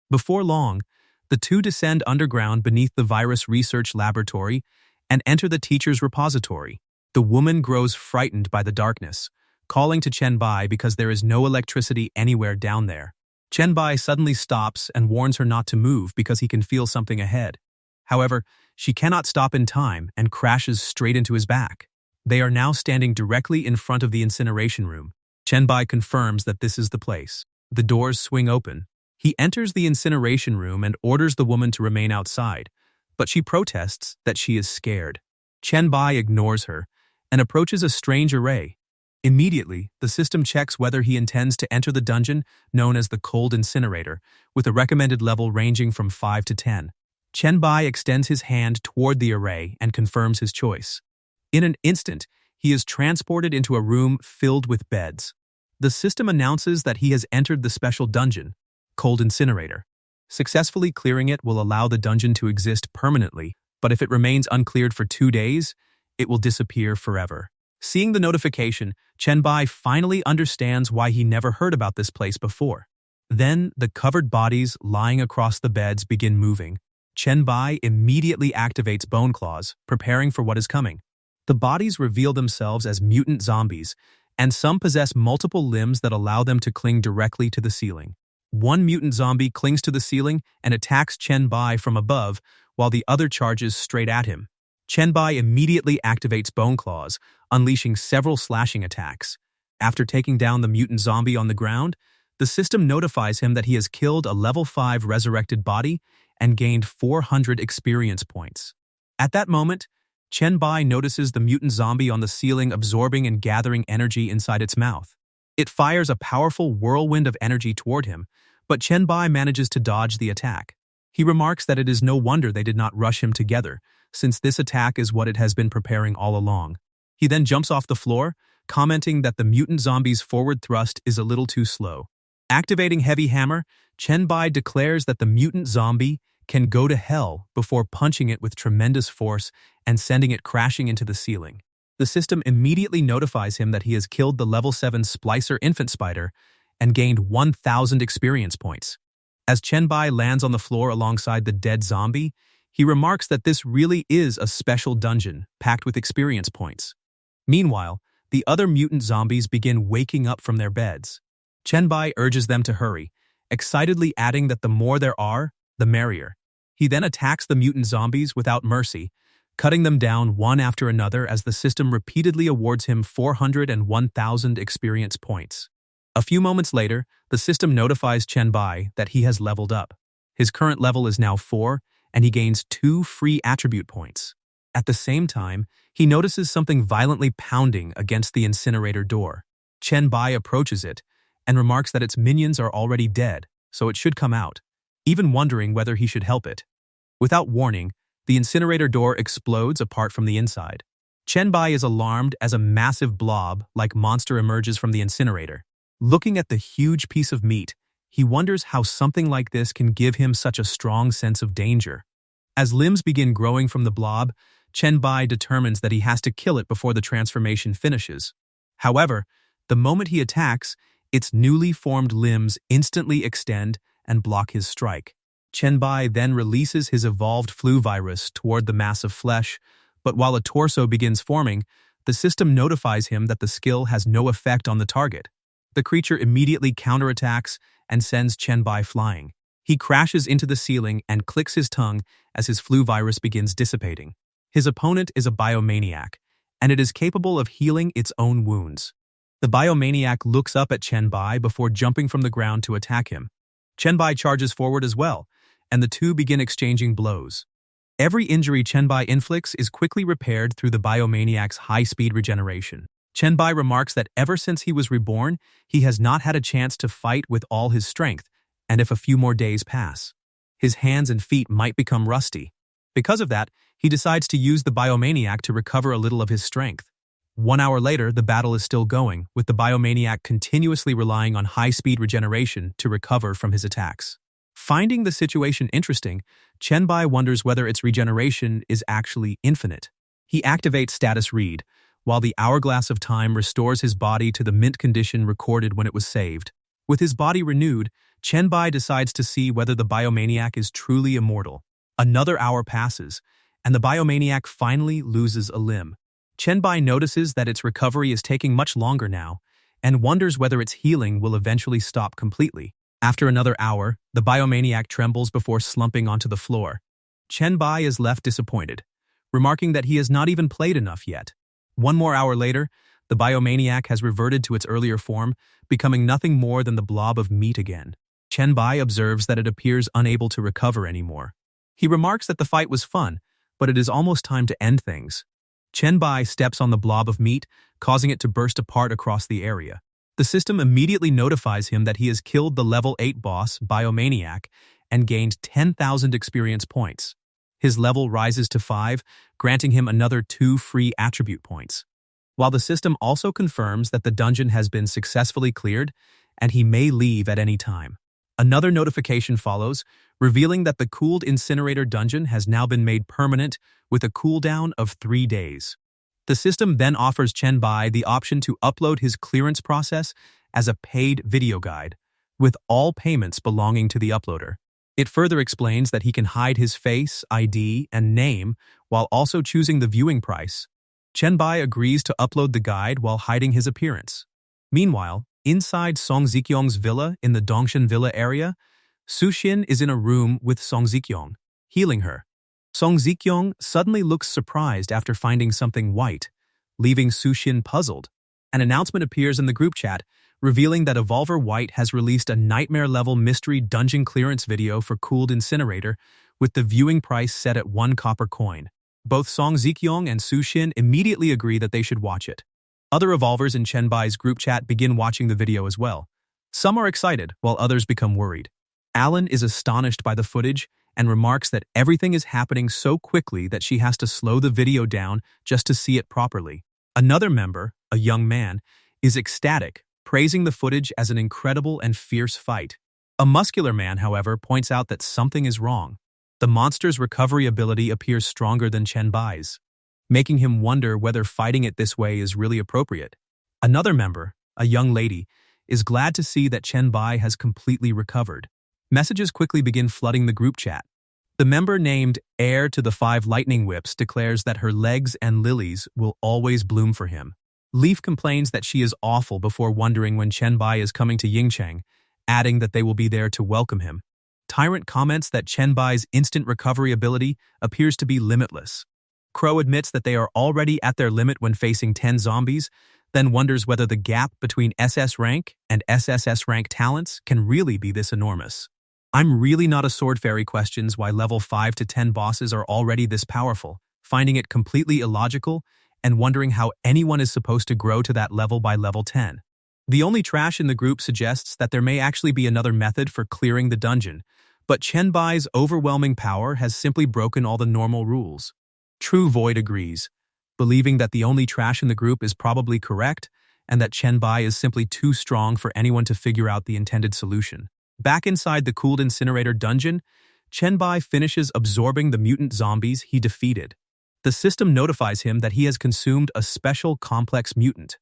Before long, the two descend underground beneath the virus research laboratory and enter the teacher's repository. The woman grows frightened by the darkness, calling to Chen Bai because there is no electricity anywhere down there. Chen Bai suddenly stops and warns her not to move because he can feel something ahead. However, she cannot stop in time and crashes straight into his back. They are now standing directly in front of the incineration room. Chen Bai confirms that this is the place. The doors swing open. He enters the incineration room and orders the woman to remain outside, but she protests that she is scared. Chen Bai ignores her and approaches a strange array. Immediately, the system checks whether he intends to enter the dungeon known as the Cold Incinerator, with a recommended level ranging from 5 to 10. Chen Bai extends his hand toward the array and confirms his choice. In an instant, he is transported into a room filled with beds. The system announces that he has entered the special dungeon, Cold Incinerator. Successfully clearing it will allow the dungeon to exist permanently, but if it remains uncleared for 2 days, it will disappear forever. Seeing the notification, Chen Bai finally understands why he never heard about this place before. Then, the covered bodies lying across the beds begin moving. Chen Bai immediately activates Bone Claws, preparing for what is coming. The bodies reveal themselves as mutant zombies, and some possess multiple limbs that allow them to cling directly to the ceiling. One mutant zombie clings to the ceiling and attacks Chen Bai from above, while the other charges straight at him. Chen Bai immediately activates Bone Claws, unleashing several slashing attacks. After taking down the mutant zombie on the ground, the system notifies him that he has killed a level 5 resurrected body and gained 400 experience points. At that moment, Chen Bai notices the mutant zombie on the ceiling absorbing and gathering energy inside its mouth. It fires a powerful whirlwind of energy toward him, but Chen Bai manages to dodge the attack. He remarks that it is no wonder they did not rush him together, since this attack is what it has been preparing all along. He then jumps off the floor, commenting that the mutant zombie's forward thrust is a little too slow. Activating Heavy Hammer, Chen Bai declares that the mutant zombie can go to hell before punching it with tremendous force and sending it crashing into the ceiling. The system immediately notifies him that he has killed the level 7 Splicer infant spider and gained 1,000 experience points. As Chen Bai lands on the floor alongside the dead zombie, he remarks that this really is a special dungeon packed with experience points. Meanwhile, the other mutant zombies begin waking up from their beds. Chen Bai urges them to hurry, excitedly adding that the more there are, the merrier. He then attacks the mutant zombies without mercy, cutting them down one after another as the system repeatedly awards him 400 and 1,000 experience points. A few moments later, the system notifies Chen Bai that he has leveled up. His current level is now 4, and he gains 2 free attribute points. At the same time, he notices something violently pounding against the incinerator door. Chen Bai approaches it and remarks that its minions are already dead, so it should come out, even wondering whether he should help it. Without warning, the incinerator door explodes apart from the inside. Chen Bai is alarmed as a massive blob-like monster emerges from the incinerator. Looking at the huge piece of meat, he wonders how something like this can give him such a strong sense of danger. As limbs begin growing from the blob, Chen Bai determines that he has to kill it before the transformation finishes. However, the moment he attacks, its newly formed limbs instantly extend and block his strike. Chen Bai then releases his evolved flu virus toward the mass of flesh, but while a torso begins forming, the system notifies him that the skill has no effect on the target. The creature immediately counterattacks and sends Chen Bai flying. He crashes into the ceiling and clicks his tongue as his flu virus begins dissipating. His opponent is a biomaniac, and it is capable of healing its own wounds. The biomaniac looks up at Chen Bai before jumping from the ground to attack him. Chen Bai charges forward as well, and the two begin exchanging blows. Every injury Chen Bai inflicts is quickly repaired through the biomaniac's high-speed regeneration. Chen Bai remarks that ever since he was reborn, he has not had a chance to fight with all his strength, and if a few more days pass, his hands and feet might become rusty. Because of that, he decides to use the biomaniac to recover a little of his strength. 1 hour later, the battle is still going, with the biomaniac continuously relying on high-speed regeneration to recover from his attacks. Finding the situation interesting, Chen Bai wonders whether its regeneration is actually infinite. He activates Status Read, while the Hourglass of Time restores his body to the mint condition recorded when it was saved. With his body renewed, Chen Bai decides to see whether the biomaniac is truly immortal. Another hour passes, and the biomaniac finally loses a limb. Chen Bai notices that its recovery is taking much longer now, and wonders whether its healing will eventually stop completely. After another hour, the biomaniac trembles before slumping onto the floor. Chen Bai is left disappointed, remarking that he has not even played enough yet. 1 more hour later, the biomaniac has reverted to its earlier form, becoming nothing more than the blob of meat again. Chen Bai observes that it appears unable to recover anymore. He remarks that the fight was fun, but it is almost time to end things. Chen Bai steps on the blob of meat, causing it to burst apart across the area. The system immediately notifies him that he has killed the level 8 boss, Biomaniac, and gained 10,000 experience points. His level rises to 5, granting him another 2 free attribute points. While the system also confirms that the dungeon has been successfully cleared, and he may leave at any time. Another notification follows, revealing that the cooled incinerator dungeon has now been made permanent with a cooldown of 3 days. The system then offers Chen Bai the option to upload his clearance process as a paid video guide, with all payments belonging to the uploader. It further explains that he can hide his face, ID, and name while also choosing the viewing price. Chen Bai agrees to upload the guide while hiding his appearance. Meanwhile, Inside Song Zikyong's villa in the Dongshan Villa area, Su-shin is in a room with Song Zikyong, healing her. Song Zikyong suddenly looks surprised after finding something white, leaving Su-shin puzzled. An announcement appears in the group chat, revealing that Evolver White has released a nightmare-level mystery dungeon clearance video for Cooled Incinerator, with the viewing price set at 1 copper coin. Both Song Zikyong and Su-shin immediately agree that they should watch it. Other Evolvers in Chen Bai's group chat begin watching the video as well. Some are excited, while others become worried. Alan is astonished by the footage and remarks that everything is happening so quickly that she has to slow the video down just to see it properly. Another member, a young man, is ecstatic, praising the footage as an incredible and fierce fight. A muscular man, however, points out that something is wrong. The monster's recovery ability appears stronger than Chen Bai's, making him wonder whether fighting it this way is really appropriate. Another member, a young lady, is glad to see that Chen Bai has completely recovered. Messages quickly begin flooding the group chat. The member named Heir to the 5 Lightning Whips declares that her legs and lilies will always bloom for him. Leaf complains that she is awful before wondering when Chen Bai is coming to Yingcheng, adding that they will be there to welcome him. Tyrant comments that Chen Bai's instant recovery ability appears to be limitless. Crow admits that they are already at their limit when facing 10 zombies, then wonders whether the gap between SS rank and SSS rank talents can really be this enormous. I'm really not a sword fairy questions why level 5 to 10 bosses are already this powerful, finding it completely illogical and wondering how anyone is supposed to grow to that level by level 10. The only trash in the group suggests that there may actually be another method for clearing the dungeon, but Chen Bai's overwhelming power has simply broken all the normal rules. True Void agrees, believing that the only trash in the group is probably correct and that Chen Bai is simply too strong for anyone to figure out the intended solution. Back inside the Cooled Incinerator dungeon, Chen Bai finishes absorbing the mutant zombies he defeated. The system notifies him that he has consumed a special complex mutant,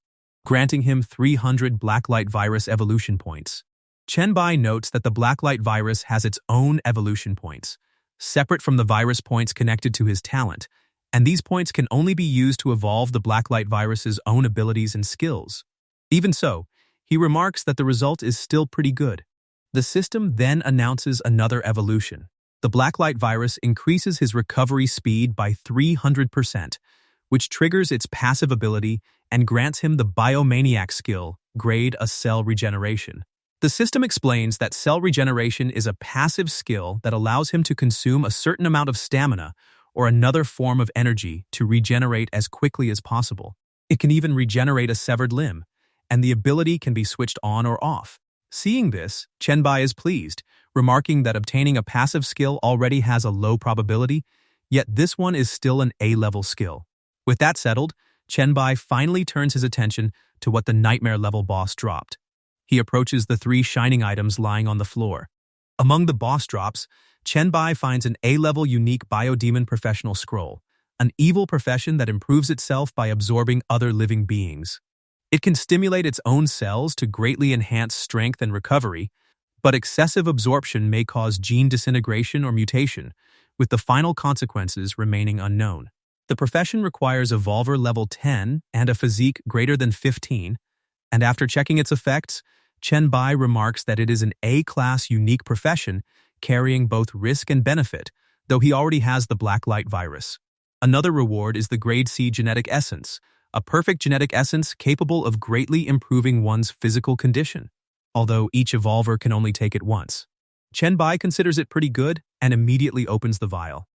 granting him 300 Blacklight virus evolution points. Chen Bai notes that the Blacklight virus has its own evolution points, separate from the virus points connected to his talent, and these points can only be used to evolve the Blacklight virus's own abilities and skills. Even so, he remarks that the result is still pretty good. The system then announces another evolution. The Blacklight virus increases his recovery speed by 300%, which triggers its passive ability and grants him the Biomaniac skill, grade a cell regeneration. The system explains that cell regeneration is a passive skill that allows him to consume a certain amount of stamina or another form of energy to regenerate as quickly as possible. It can even regenerate a severed limb, and the ability can be switched on or off. Seeing this, Chen Bai is pleased, remarking that obtaining a passive skill already has a low probability, yet this one is still an A-level skill. With that settled, Chen Bai finally turns his attention to what the nightmare-level boss dropped. He approaches the 3 shining items lying on the floor. Among the boss drops, Chen Bai finds an A-level unique Biodemon Professional Scroll, an evil profession that improves itself by absorbing other living beings. It can stimulate its own cells to greatly enhance strength and recovery, but excessive absorption may cause gene disintegration or mutation, with the final consequences remaining unknown. The profession requires Evolver level 10 and a physique greater than 15, and after checking its effects, Chen Bai remarks that it is an A-class unique profession carrying both risk and benefit, though he already has the Blacklight virus. Another reward is the Grade C genetic essence, a perfect genetic essence capable of greatly improving one's physical condition, although each evolver can only take it once. Chen Bai considers it pretty good and immediately opens the vial.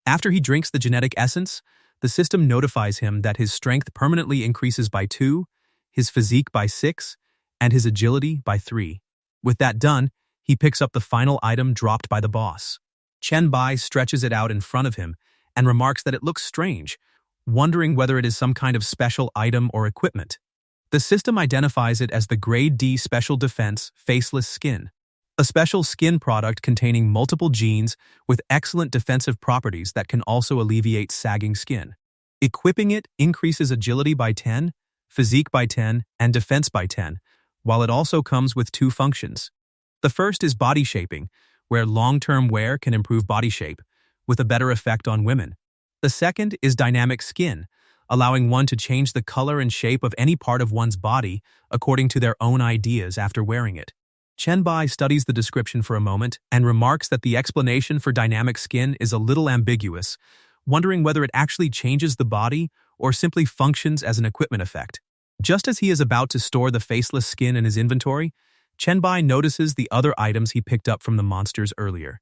After he drinks the genetic essence, the system notifies him that his strength permanently increases by 2, his physique by 6, and his agility by 3. With that done, he picks up the final item dropped by the boss. Chen Bai stretches it out in front of him and remarks that it looks strange, wondering whether it is some kind of special item or equipment. The system identifies it as the Grade D Special Defense Faceless Skin, a special skin product containing multiple genes with excellent defensive properties that can also alleviate sagging skin. Equipping it increases agility by 10, physique by 10, and defense by 10, while it also comes with 2 functions. The first is body shaping, where long-term wear can improve body shape, with a better effect on women. The second is dynamic skin, allowing one to change the color and shape of any part of one's body according to their own ideas after wearing it. Chen Bai studies the description for a moment and remarks that the explanation for dynamic skin is a little ambiguous, wondering whether it actually changes the body or simply functions as an equipment effect. Just as he is about to store the faceless skin in his inventory, Chen Bai notices the other items he picked up from the monsters earlier.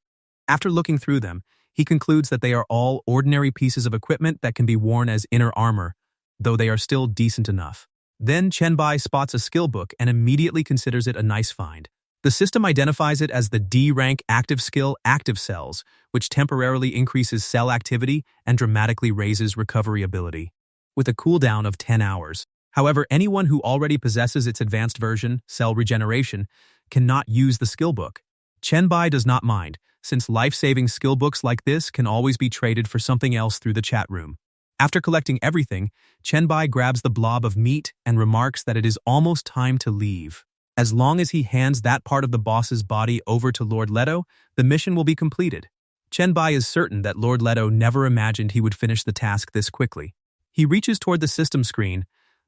After looking through them, he concludes that they are all ordinary pieces of equipment that can be worn as inner armor, though they are still decent enough. Then Chen Bai spots a skill book and immediately considers it a nice find. The system identifies it as the D-rank active skill Active Cells, which temporarily increases cell activity and dramatically raises recovery ability, with a cooldown of 10 hours. However, anyone who already possesses its advanced version, Cell Regeneration, cannot use the skill book. Chen Bai does not mind, since life-saving skill books like this can always be traded for something else through the chat room. After collecting everything, Chen Bai grabs the blob of meat and remarks that it is almost time to leave. As long as he hands that part of the boss's body over to Lord Leto, the mission will be completed. Chen Bai is certain that Lord Leto never imagined he would finish the task this quickly. He reaches toward the system screen,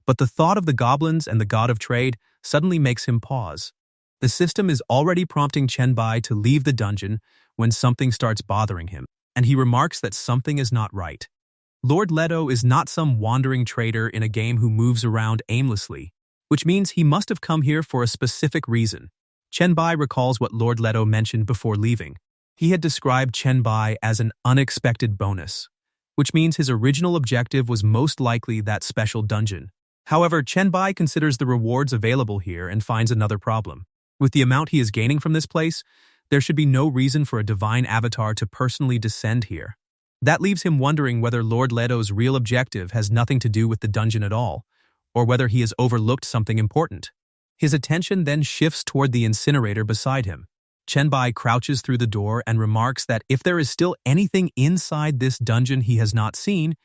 but the thought of the goblins and the god of trade suddenly makes him pause. The system is already prompting Chen Bai to leave the dungeon when something starts bothering him, and he remarks that something is not right. Lord Leto is not some wandering trader in a game who moves around aimlessly, which means he must have come here for a specific reason. Chen Bai recalls what Lord Leto mentioned before leaving. He had described Chen Bai as an unexpected bonus, which means his original objective was most likely that special dungeon. However, Chen Bai considers the rewards available here and finds another problem. With the amount he is gaining from this place, there should be no reason for a divine avatar to personally descend here. That leaves him wondering whether Lord Leto's real objective has nothing to do with the dungeon at all, or whether he has overlooked something important. His attention then shifts toward the incinerator beside him. Chen Bai crouches through the door and remarks that if there is still anything inside this dungeon he has not seen,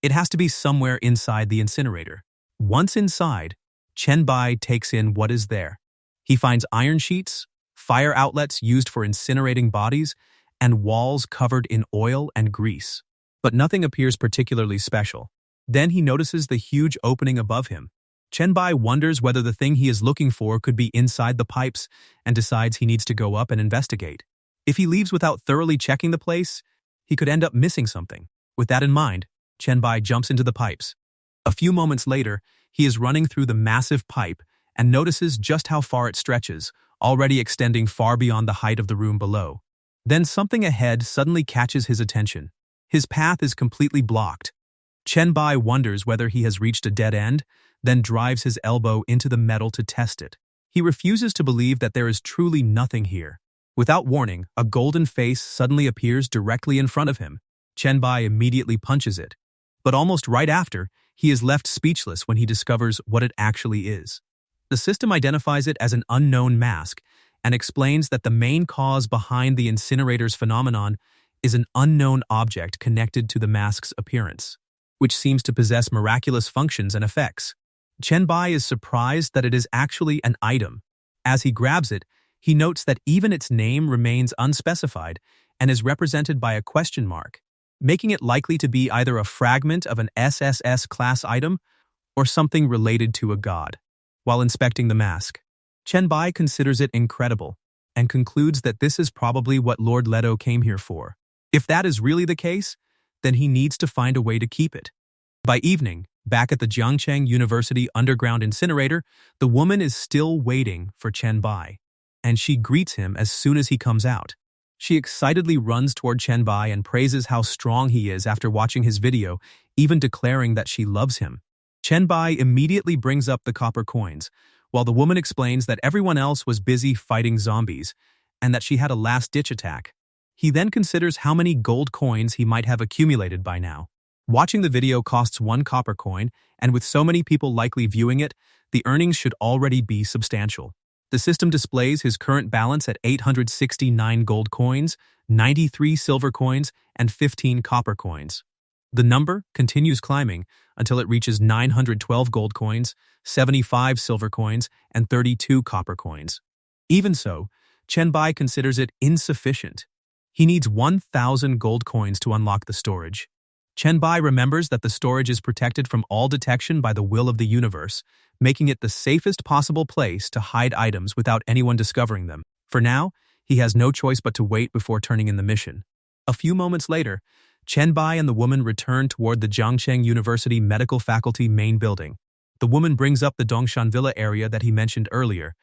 it has to be somewhere inside the incinerator. Once inside, Chen Bai takes in what is there. He finds iron sheets, fire outlets used for incinerating bodies, and walls covered in oil and grease. But nothing appears particularly special. Then he notices the huge opening above him. Chen Bai wonders whether the thing he is looking for could be inside the pipes and decides he needs to go up and investigate. If he leaves without thoroughly checking the place, he could end up missing something. With that in mind, Chen Bai jumps into the pipes. A few moments later, he is running through the massive pipe and notices just how far it stretches, already extending far beyond the height of the room below. Then something ahead suddenly catches his attention. His path is completely blocked. Chen Bai wonders whether he has reached a dead end, then drives his elbow into the metal to test it. He refuses to believe that there is truly nothing here. Without warning, a golden face suddenly appears directly in front of him. Chen Bai immediately punches it. But almost right after, he is left speechless when he discovers what it actually is. The system identifies it as an unknown mask and explains that the main cause behind the incinerator's phenomenon is an unknown object connected to the mask's appearance, which seems to possess miraculous functions and effects. Chen Bai is surprised that it is actually an item. As he grabs it, he notes that even its name remains unspecified and is represented by a question mark, making it likely to be either a fragment of an SSS class item or something related to a god. While inspecting the mask, Chen Bai considers it incredible and concludes that this is probably what Lord Leto came here for. If that is really the case, then he needs to find a way to keep it. By evening, back at the Jiangcheng University underground incinerator, the woman is still waiting for Chen Bai, and she greets him as soon as he comes out. She excitedly runs toward Chen Bai and praises how strong he is after watching his video, even declaring that she loves him. Chen Bai immediately brings up the copper coins, while the woman explains that everyone else was busy fighting zombies and that she had a last-ditch attack. He then considers how many gold coins he might have accumulated by now. Watching the video costs 1 copper coin, and with so many people likely viewing it, the earnings should already be substantial. The system displays his current balance at 869 gold coins, 93 silver coins, and 15 copper coins. The number continues climbing until it reaches 912 gold coins, 75 silver coins, and 32 copper coins. Even so, Chen Bai considers it insufficient. He needs 1,000 gold coins to unlock the storage. Chen Bai remembers that the storage is protected from all detection by the will of the universe, making it the safest possible place to hide items without anyone discovering them. For now, he has no choice but to wait before turning in the mission. A few moments later, Chen Bai and the woman return toward the Jiangcheng University Medical Faculty main building. The woman brings up the Dongshan Villa area that he mentioned earlier,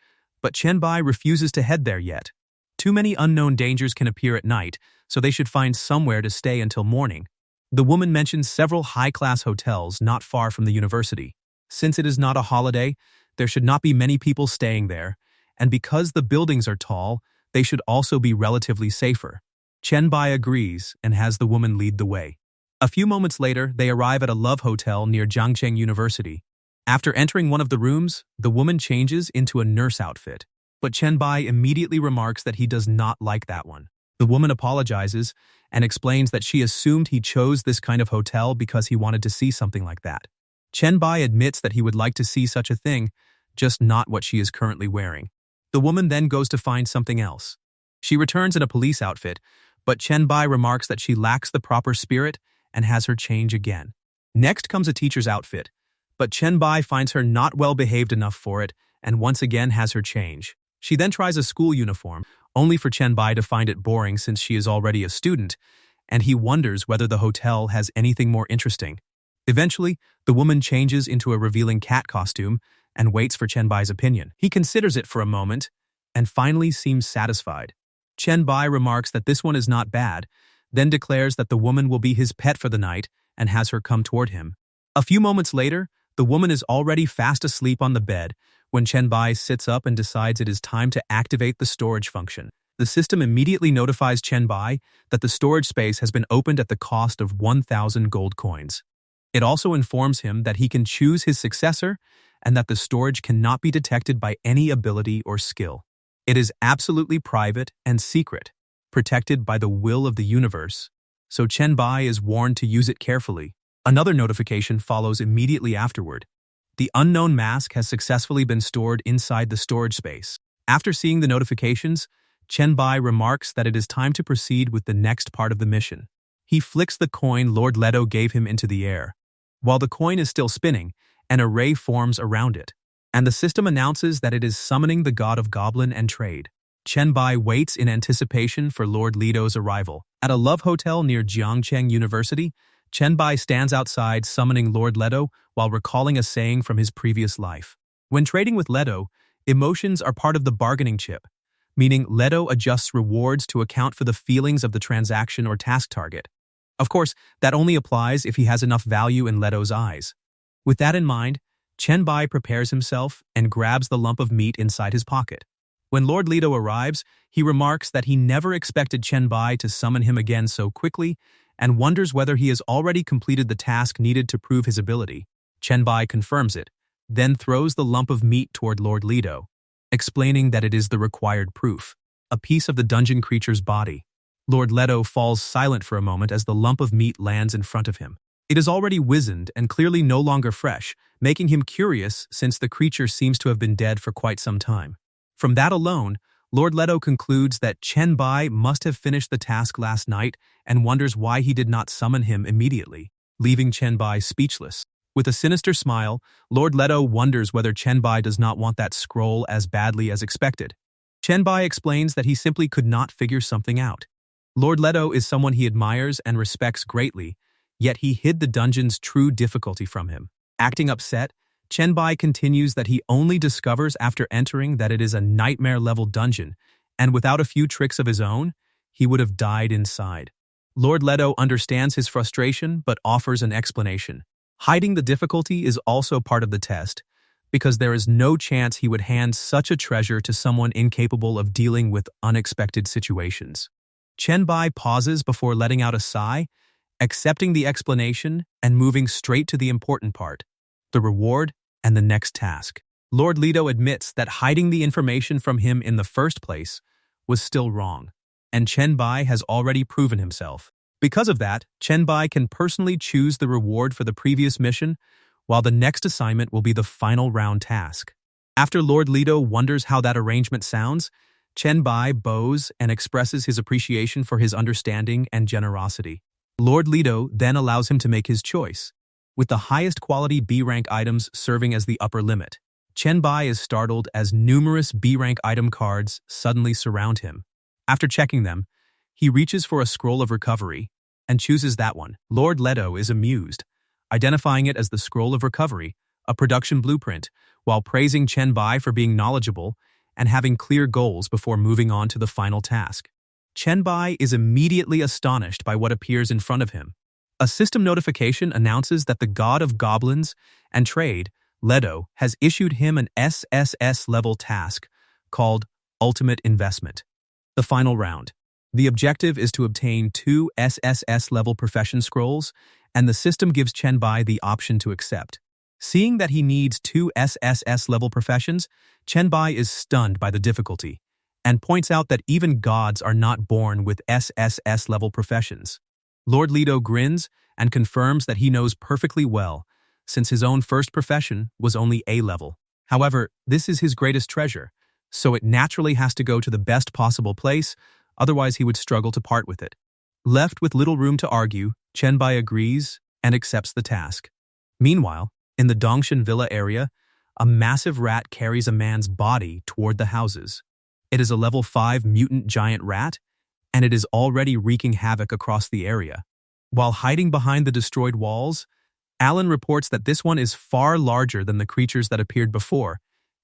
but Chen Bai refuses to head there yet. Too many unknown dangers can appear at night, so they should find somewhere to stay until morning. The woman mentions several high-class hotels not far from the university. Since it is not a holiday, there should not be many people staying there, and because the buildings are tall, they should also be relatively safer. Chen Bai agrees and has the woman lead the way. A few moments later, they arrive at a love hotel near Jiangcheng University. After entering one of the rooms, the woman changes into a nurse outfit, but Chen Bai immediately remarks that he does not like that one. The woman apologizes and explains that she assumed he chose this kind of hotel because he wanted to see something like that. Chen Bai admits that he would like to see such a thing, just not what she is currently wearing. The woman then goes to find something else. She returns in a police outfit, but Chen Bai remarks that she lacks the proper spirit and has her change again. Next comes a teacher's outfit, but Chen Bai finds her not well behaved enough for it and once again has her change. She then tries a school uniform, only for Chen Bai to find it boring since she is already a student, and he wonders whether the hotel has anything more interesting. Eventually, the woman changes into a revealing cat costume and waits for Chen Bai's opinion. He considers it for a moment and finally seems satisfied. Chen Bai remarks that this one is not bad, then declares that the woman will be his pet for the night and has her come toward him. A few moments later, the woman is already fast asleep on the bed when Chen Bai sits up and decides it is time to activate the storage function. The system immediately notifies Chen Bai that the storage space has been opened at the cost of 1,000 gold coins. It also informs him that he can choose his successor and that the storage cannot be detected by any ability or skill. It is absolutely private and secret, protected by the will of the universe, so Chen Bai is warned to use it carefully. Another notification follows immediately afterward. The unknown mask has successfully been stored inside the storage space. After seeing the notifications, Chen Bai remarks that it is time to proceed with the next part of the mission. He flicks the coin Lord Leto gave him into the air. While the coin is still spinning, an array forms around it, and the system announces that it is summoning the god of goblin and trade. Chen Bai waits in anticipation for Lord Leto's arrival. At a love hotel near Jiangcheng University, Chen Bai stands outside summoning Lord Leto while recalling a saying from his previous life. When trading with Leto, emotions are part of the bargaining chip, meaning Leto adjusts rewards to account for the feelings of the transaction or task target. Of course, that only applies if he has enough value in Leto's eyes. With that in mind, Chen Bai prepares himself and grabs the lump of meat inside his pocket. When Lord Leto arrives, he remarks that he never expected Chen Bai to summon him again so quickly and wonders whether he has already completed the task needed to prove his ability. Chen Bai confirms it, then throws the lump of meat toward Lord Leto, explaining that it is the required proof, a piece of the dungeon creature's body. Lord Leto falls silent for a moment as the lump of meat lands in front of him. It is already wizened and clearly no longer fresh, making him curious since the creature seems to have been dead for quite some time. From that alone, Lord Leto concludes that Chen Bai must have finished the task last night and wonders why he did not summon him immediately, leaving Chen Bai speechless. With a sinister smile, Lord Leto wonders whether Chen Bai does not want that scroll as badly as expected. Chen Bai explains that he simply could not figure something out. Lord Leto is someone he admires and respects greatly, yet he hid the dungeon's true difficulty from him. Acting upset, Chen Bai continues that he only discovers after entering that it is a nightmare-level dungeon, and without a few tricks of his own, he would have died inside. Lord Leto understands his frustration but offers an explanation. Hiding the difficulty is also part of the test, because there is no chance he would hand such a treasure to someone incapable of dealing with unexpected situations. Chen Bai pauses before letting out a sigh, accepting the explanation and moving straight to the important part, the reward and the next task. Lord Leto admits that hiding the information from him in the first place was still wrong, and Chen Bai has already proven himself. Because of that, Chen Bai can personally choose the reward for the previous mission, while the next assignment will be the final round task. After Lord Leto wonders how that arrangement sounds, Chen Bai bows and expresses his appreciation for his understanding and generosity. Lord Leto then allows him to make his choice, with the highest quality B-rank items serving as the upper limit. Chen Bai is startled as numerous B-rank item cards suddenly surround him. After checking them, he reaches for a scroll of recovery and chooses that one. Lord Leto is amused, identifying it as the scroll of recovery, a production blueprint, while praising Chen Bai for being knowledgeable and having clear goals before moving on to the final task. Chen Bai is immediately astonished by what appears in front of him. A system notification announces that the god of goblins and trade, Leto, has issued him an SSS-level task called Ultimate Investment. The final round. The objective is to obtain 2 SSS-level profession scrolls, and the system gives Chen Bai the option to accept. Seeing that he needs 2 SSS-level professions, Chen Bai is stunned by the difficulty, and points out that even gods are not born with SSS-level professions. Lord Leto grins and confirms that he knows perfectly well, since his own first profession was only A-level. However, this is his greatest treasure, so it naturally has to go to the best possible place, otherwise he would struggle to part with it. Left with little room to argue, Chen Bai agrees and accepts the task. Meanwhile, in the Dongshan Villa area, a massive rat carries a man's body toward the houses. It is a level 5 mutant giant rat, and it is already wreaking havoc across the area. While hiding behind the destroyed walls, Alan reports that this one is far larger than the creatures that appeared before,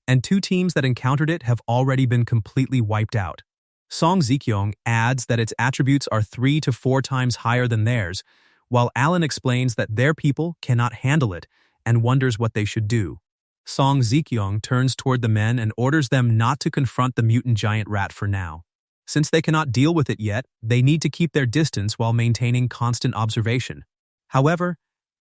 and 2 teams that encountered it have already been completely wiped out. Song Zikyong adds that its attributes are 3 to 4 times higher than theirs, while Alan explains that their people cannot handle it and wonders what they should do. Song Zikyong turns toward the men and orders them not to confront the mutant giant rat for now. Since they cannot deal with it yet, they need to keep their distance while maintaining constant observation. However,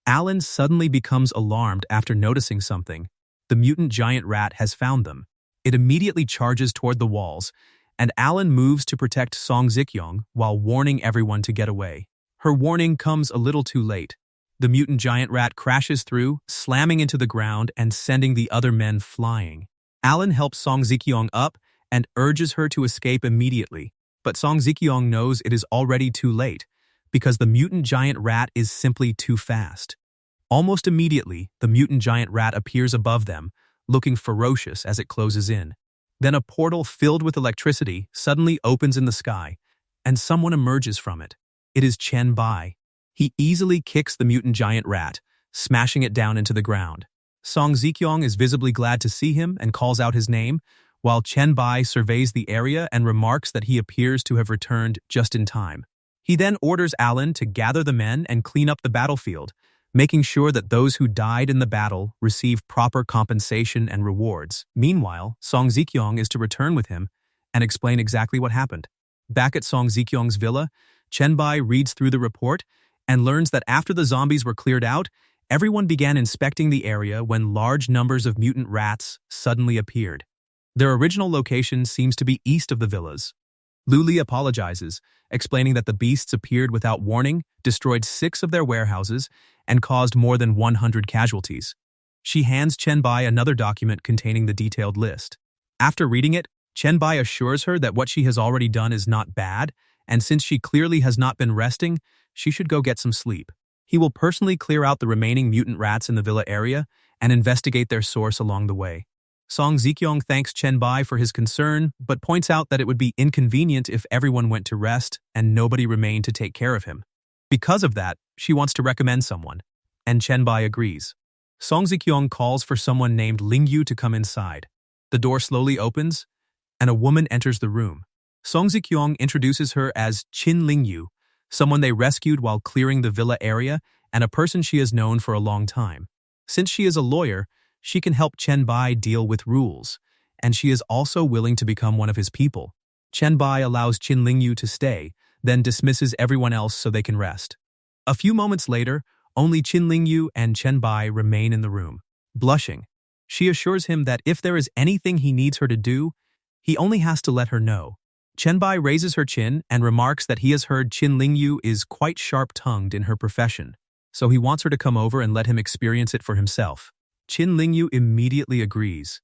Alan suddenly becomes alarmed after noticing something. The mutant giant rat has found them. It immediately charges toward the walls, and Alan moves to protect Song Zikyong while warning everyone to get away. Her warning comes a little too late. The mutant giant rat crashes through, slamming into the ground and sending the other men flying. Alan helps Song Zikyong up and urges her to escape immediately, but Song Zikyong knows it is already too late, because the mutant giant rat is simply too fast. Almost immediately, the mutant giant rat appears above them, looking ferocious as it closes in. Then a portal filled with electricity suddenly opens in the sky, and someone emerges from it. It is Chen Bai. He easily kicks the mutant giant rat, smashing it down into the ground. Song Zikyong is visibly glad to see him and calls out his name, while Chen Bai surveys the area and remarks that he appears to have returned just in time. He then orders Alan to gather the men and clean up the battlefield, making sure that those who died in the battle receive proper compensation and rewards. Meanwhile, Song Zikyong is to return with him and explain exactly what happened. Back at Song Zikyong's villa, Chen Bai reads through the report and learns that after the zombies were cleared out, everyone began inspecting the area when large numbers of mutant rats suddenly appeared. Their original location seems to be east of the villas. Luli apologizes, explaining that the beasts appeared without warning, destroyed 6 of their warehouses, and caused more than 100 casualties. She hands Chen Bai another document containing the detailed list. After reading it, Chen Bai assures her that what she has already done is not bad, and since she clearly has not been resting, she should go get some sleep. He will personally clear out the remaining mutant rats in the villa area and investigate their source along the way. Song Zikyong thanks Chen Bai for his concern, but points out that it would be inconvenient if everyone went to rest and nobody remained to take care of him. Because of that, she wants to recommend someone, and Chen Bai agrees. Song Zikyong calls for someone named Lingyu to come inside. The door slowly opens, and a woman enters the room. Song Zikyong introduces her as Qin Lingyu, someone they rescued while clearing the villa area and a person she has known for a long time. Since she is a lawyer, she can help Chen Bai deal with rules, and she is also willing to become one of his people. Chen Bai allows Qin Lingyu to stay, then dismisses everyone else so they can rest. A few moments later, only Qin Lingyu and Chen Bai remain in the room. Blushing, she assures him that if there is anything he needs her to do, he only has to let her know. Chen Bai raises her chin and remarks that he has heard Qin Lingyu is quite sharp-tongued in her profession, so he wants her to come over and let him experience it for himself. Qin Lingyu immediately agrees,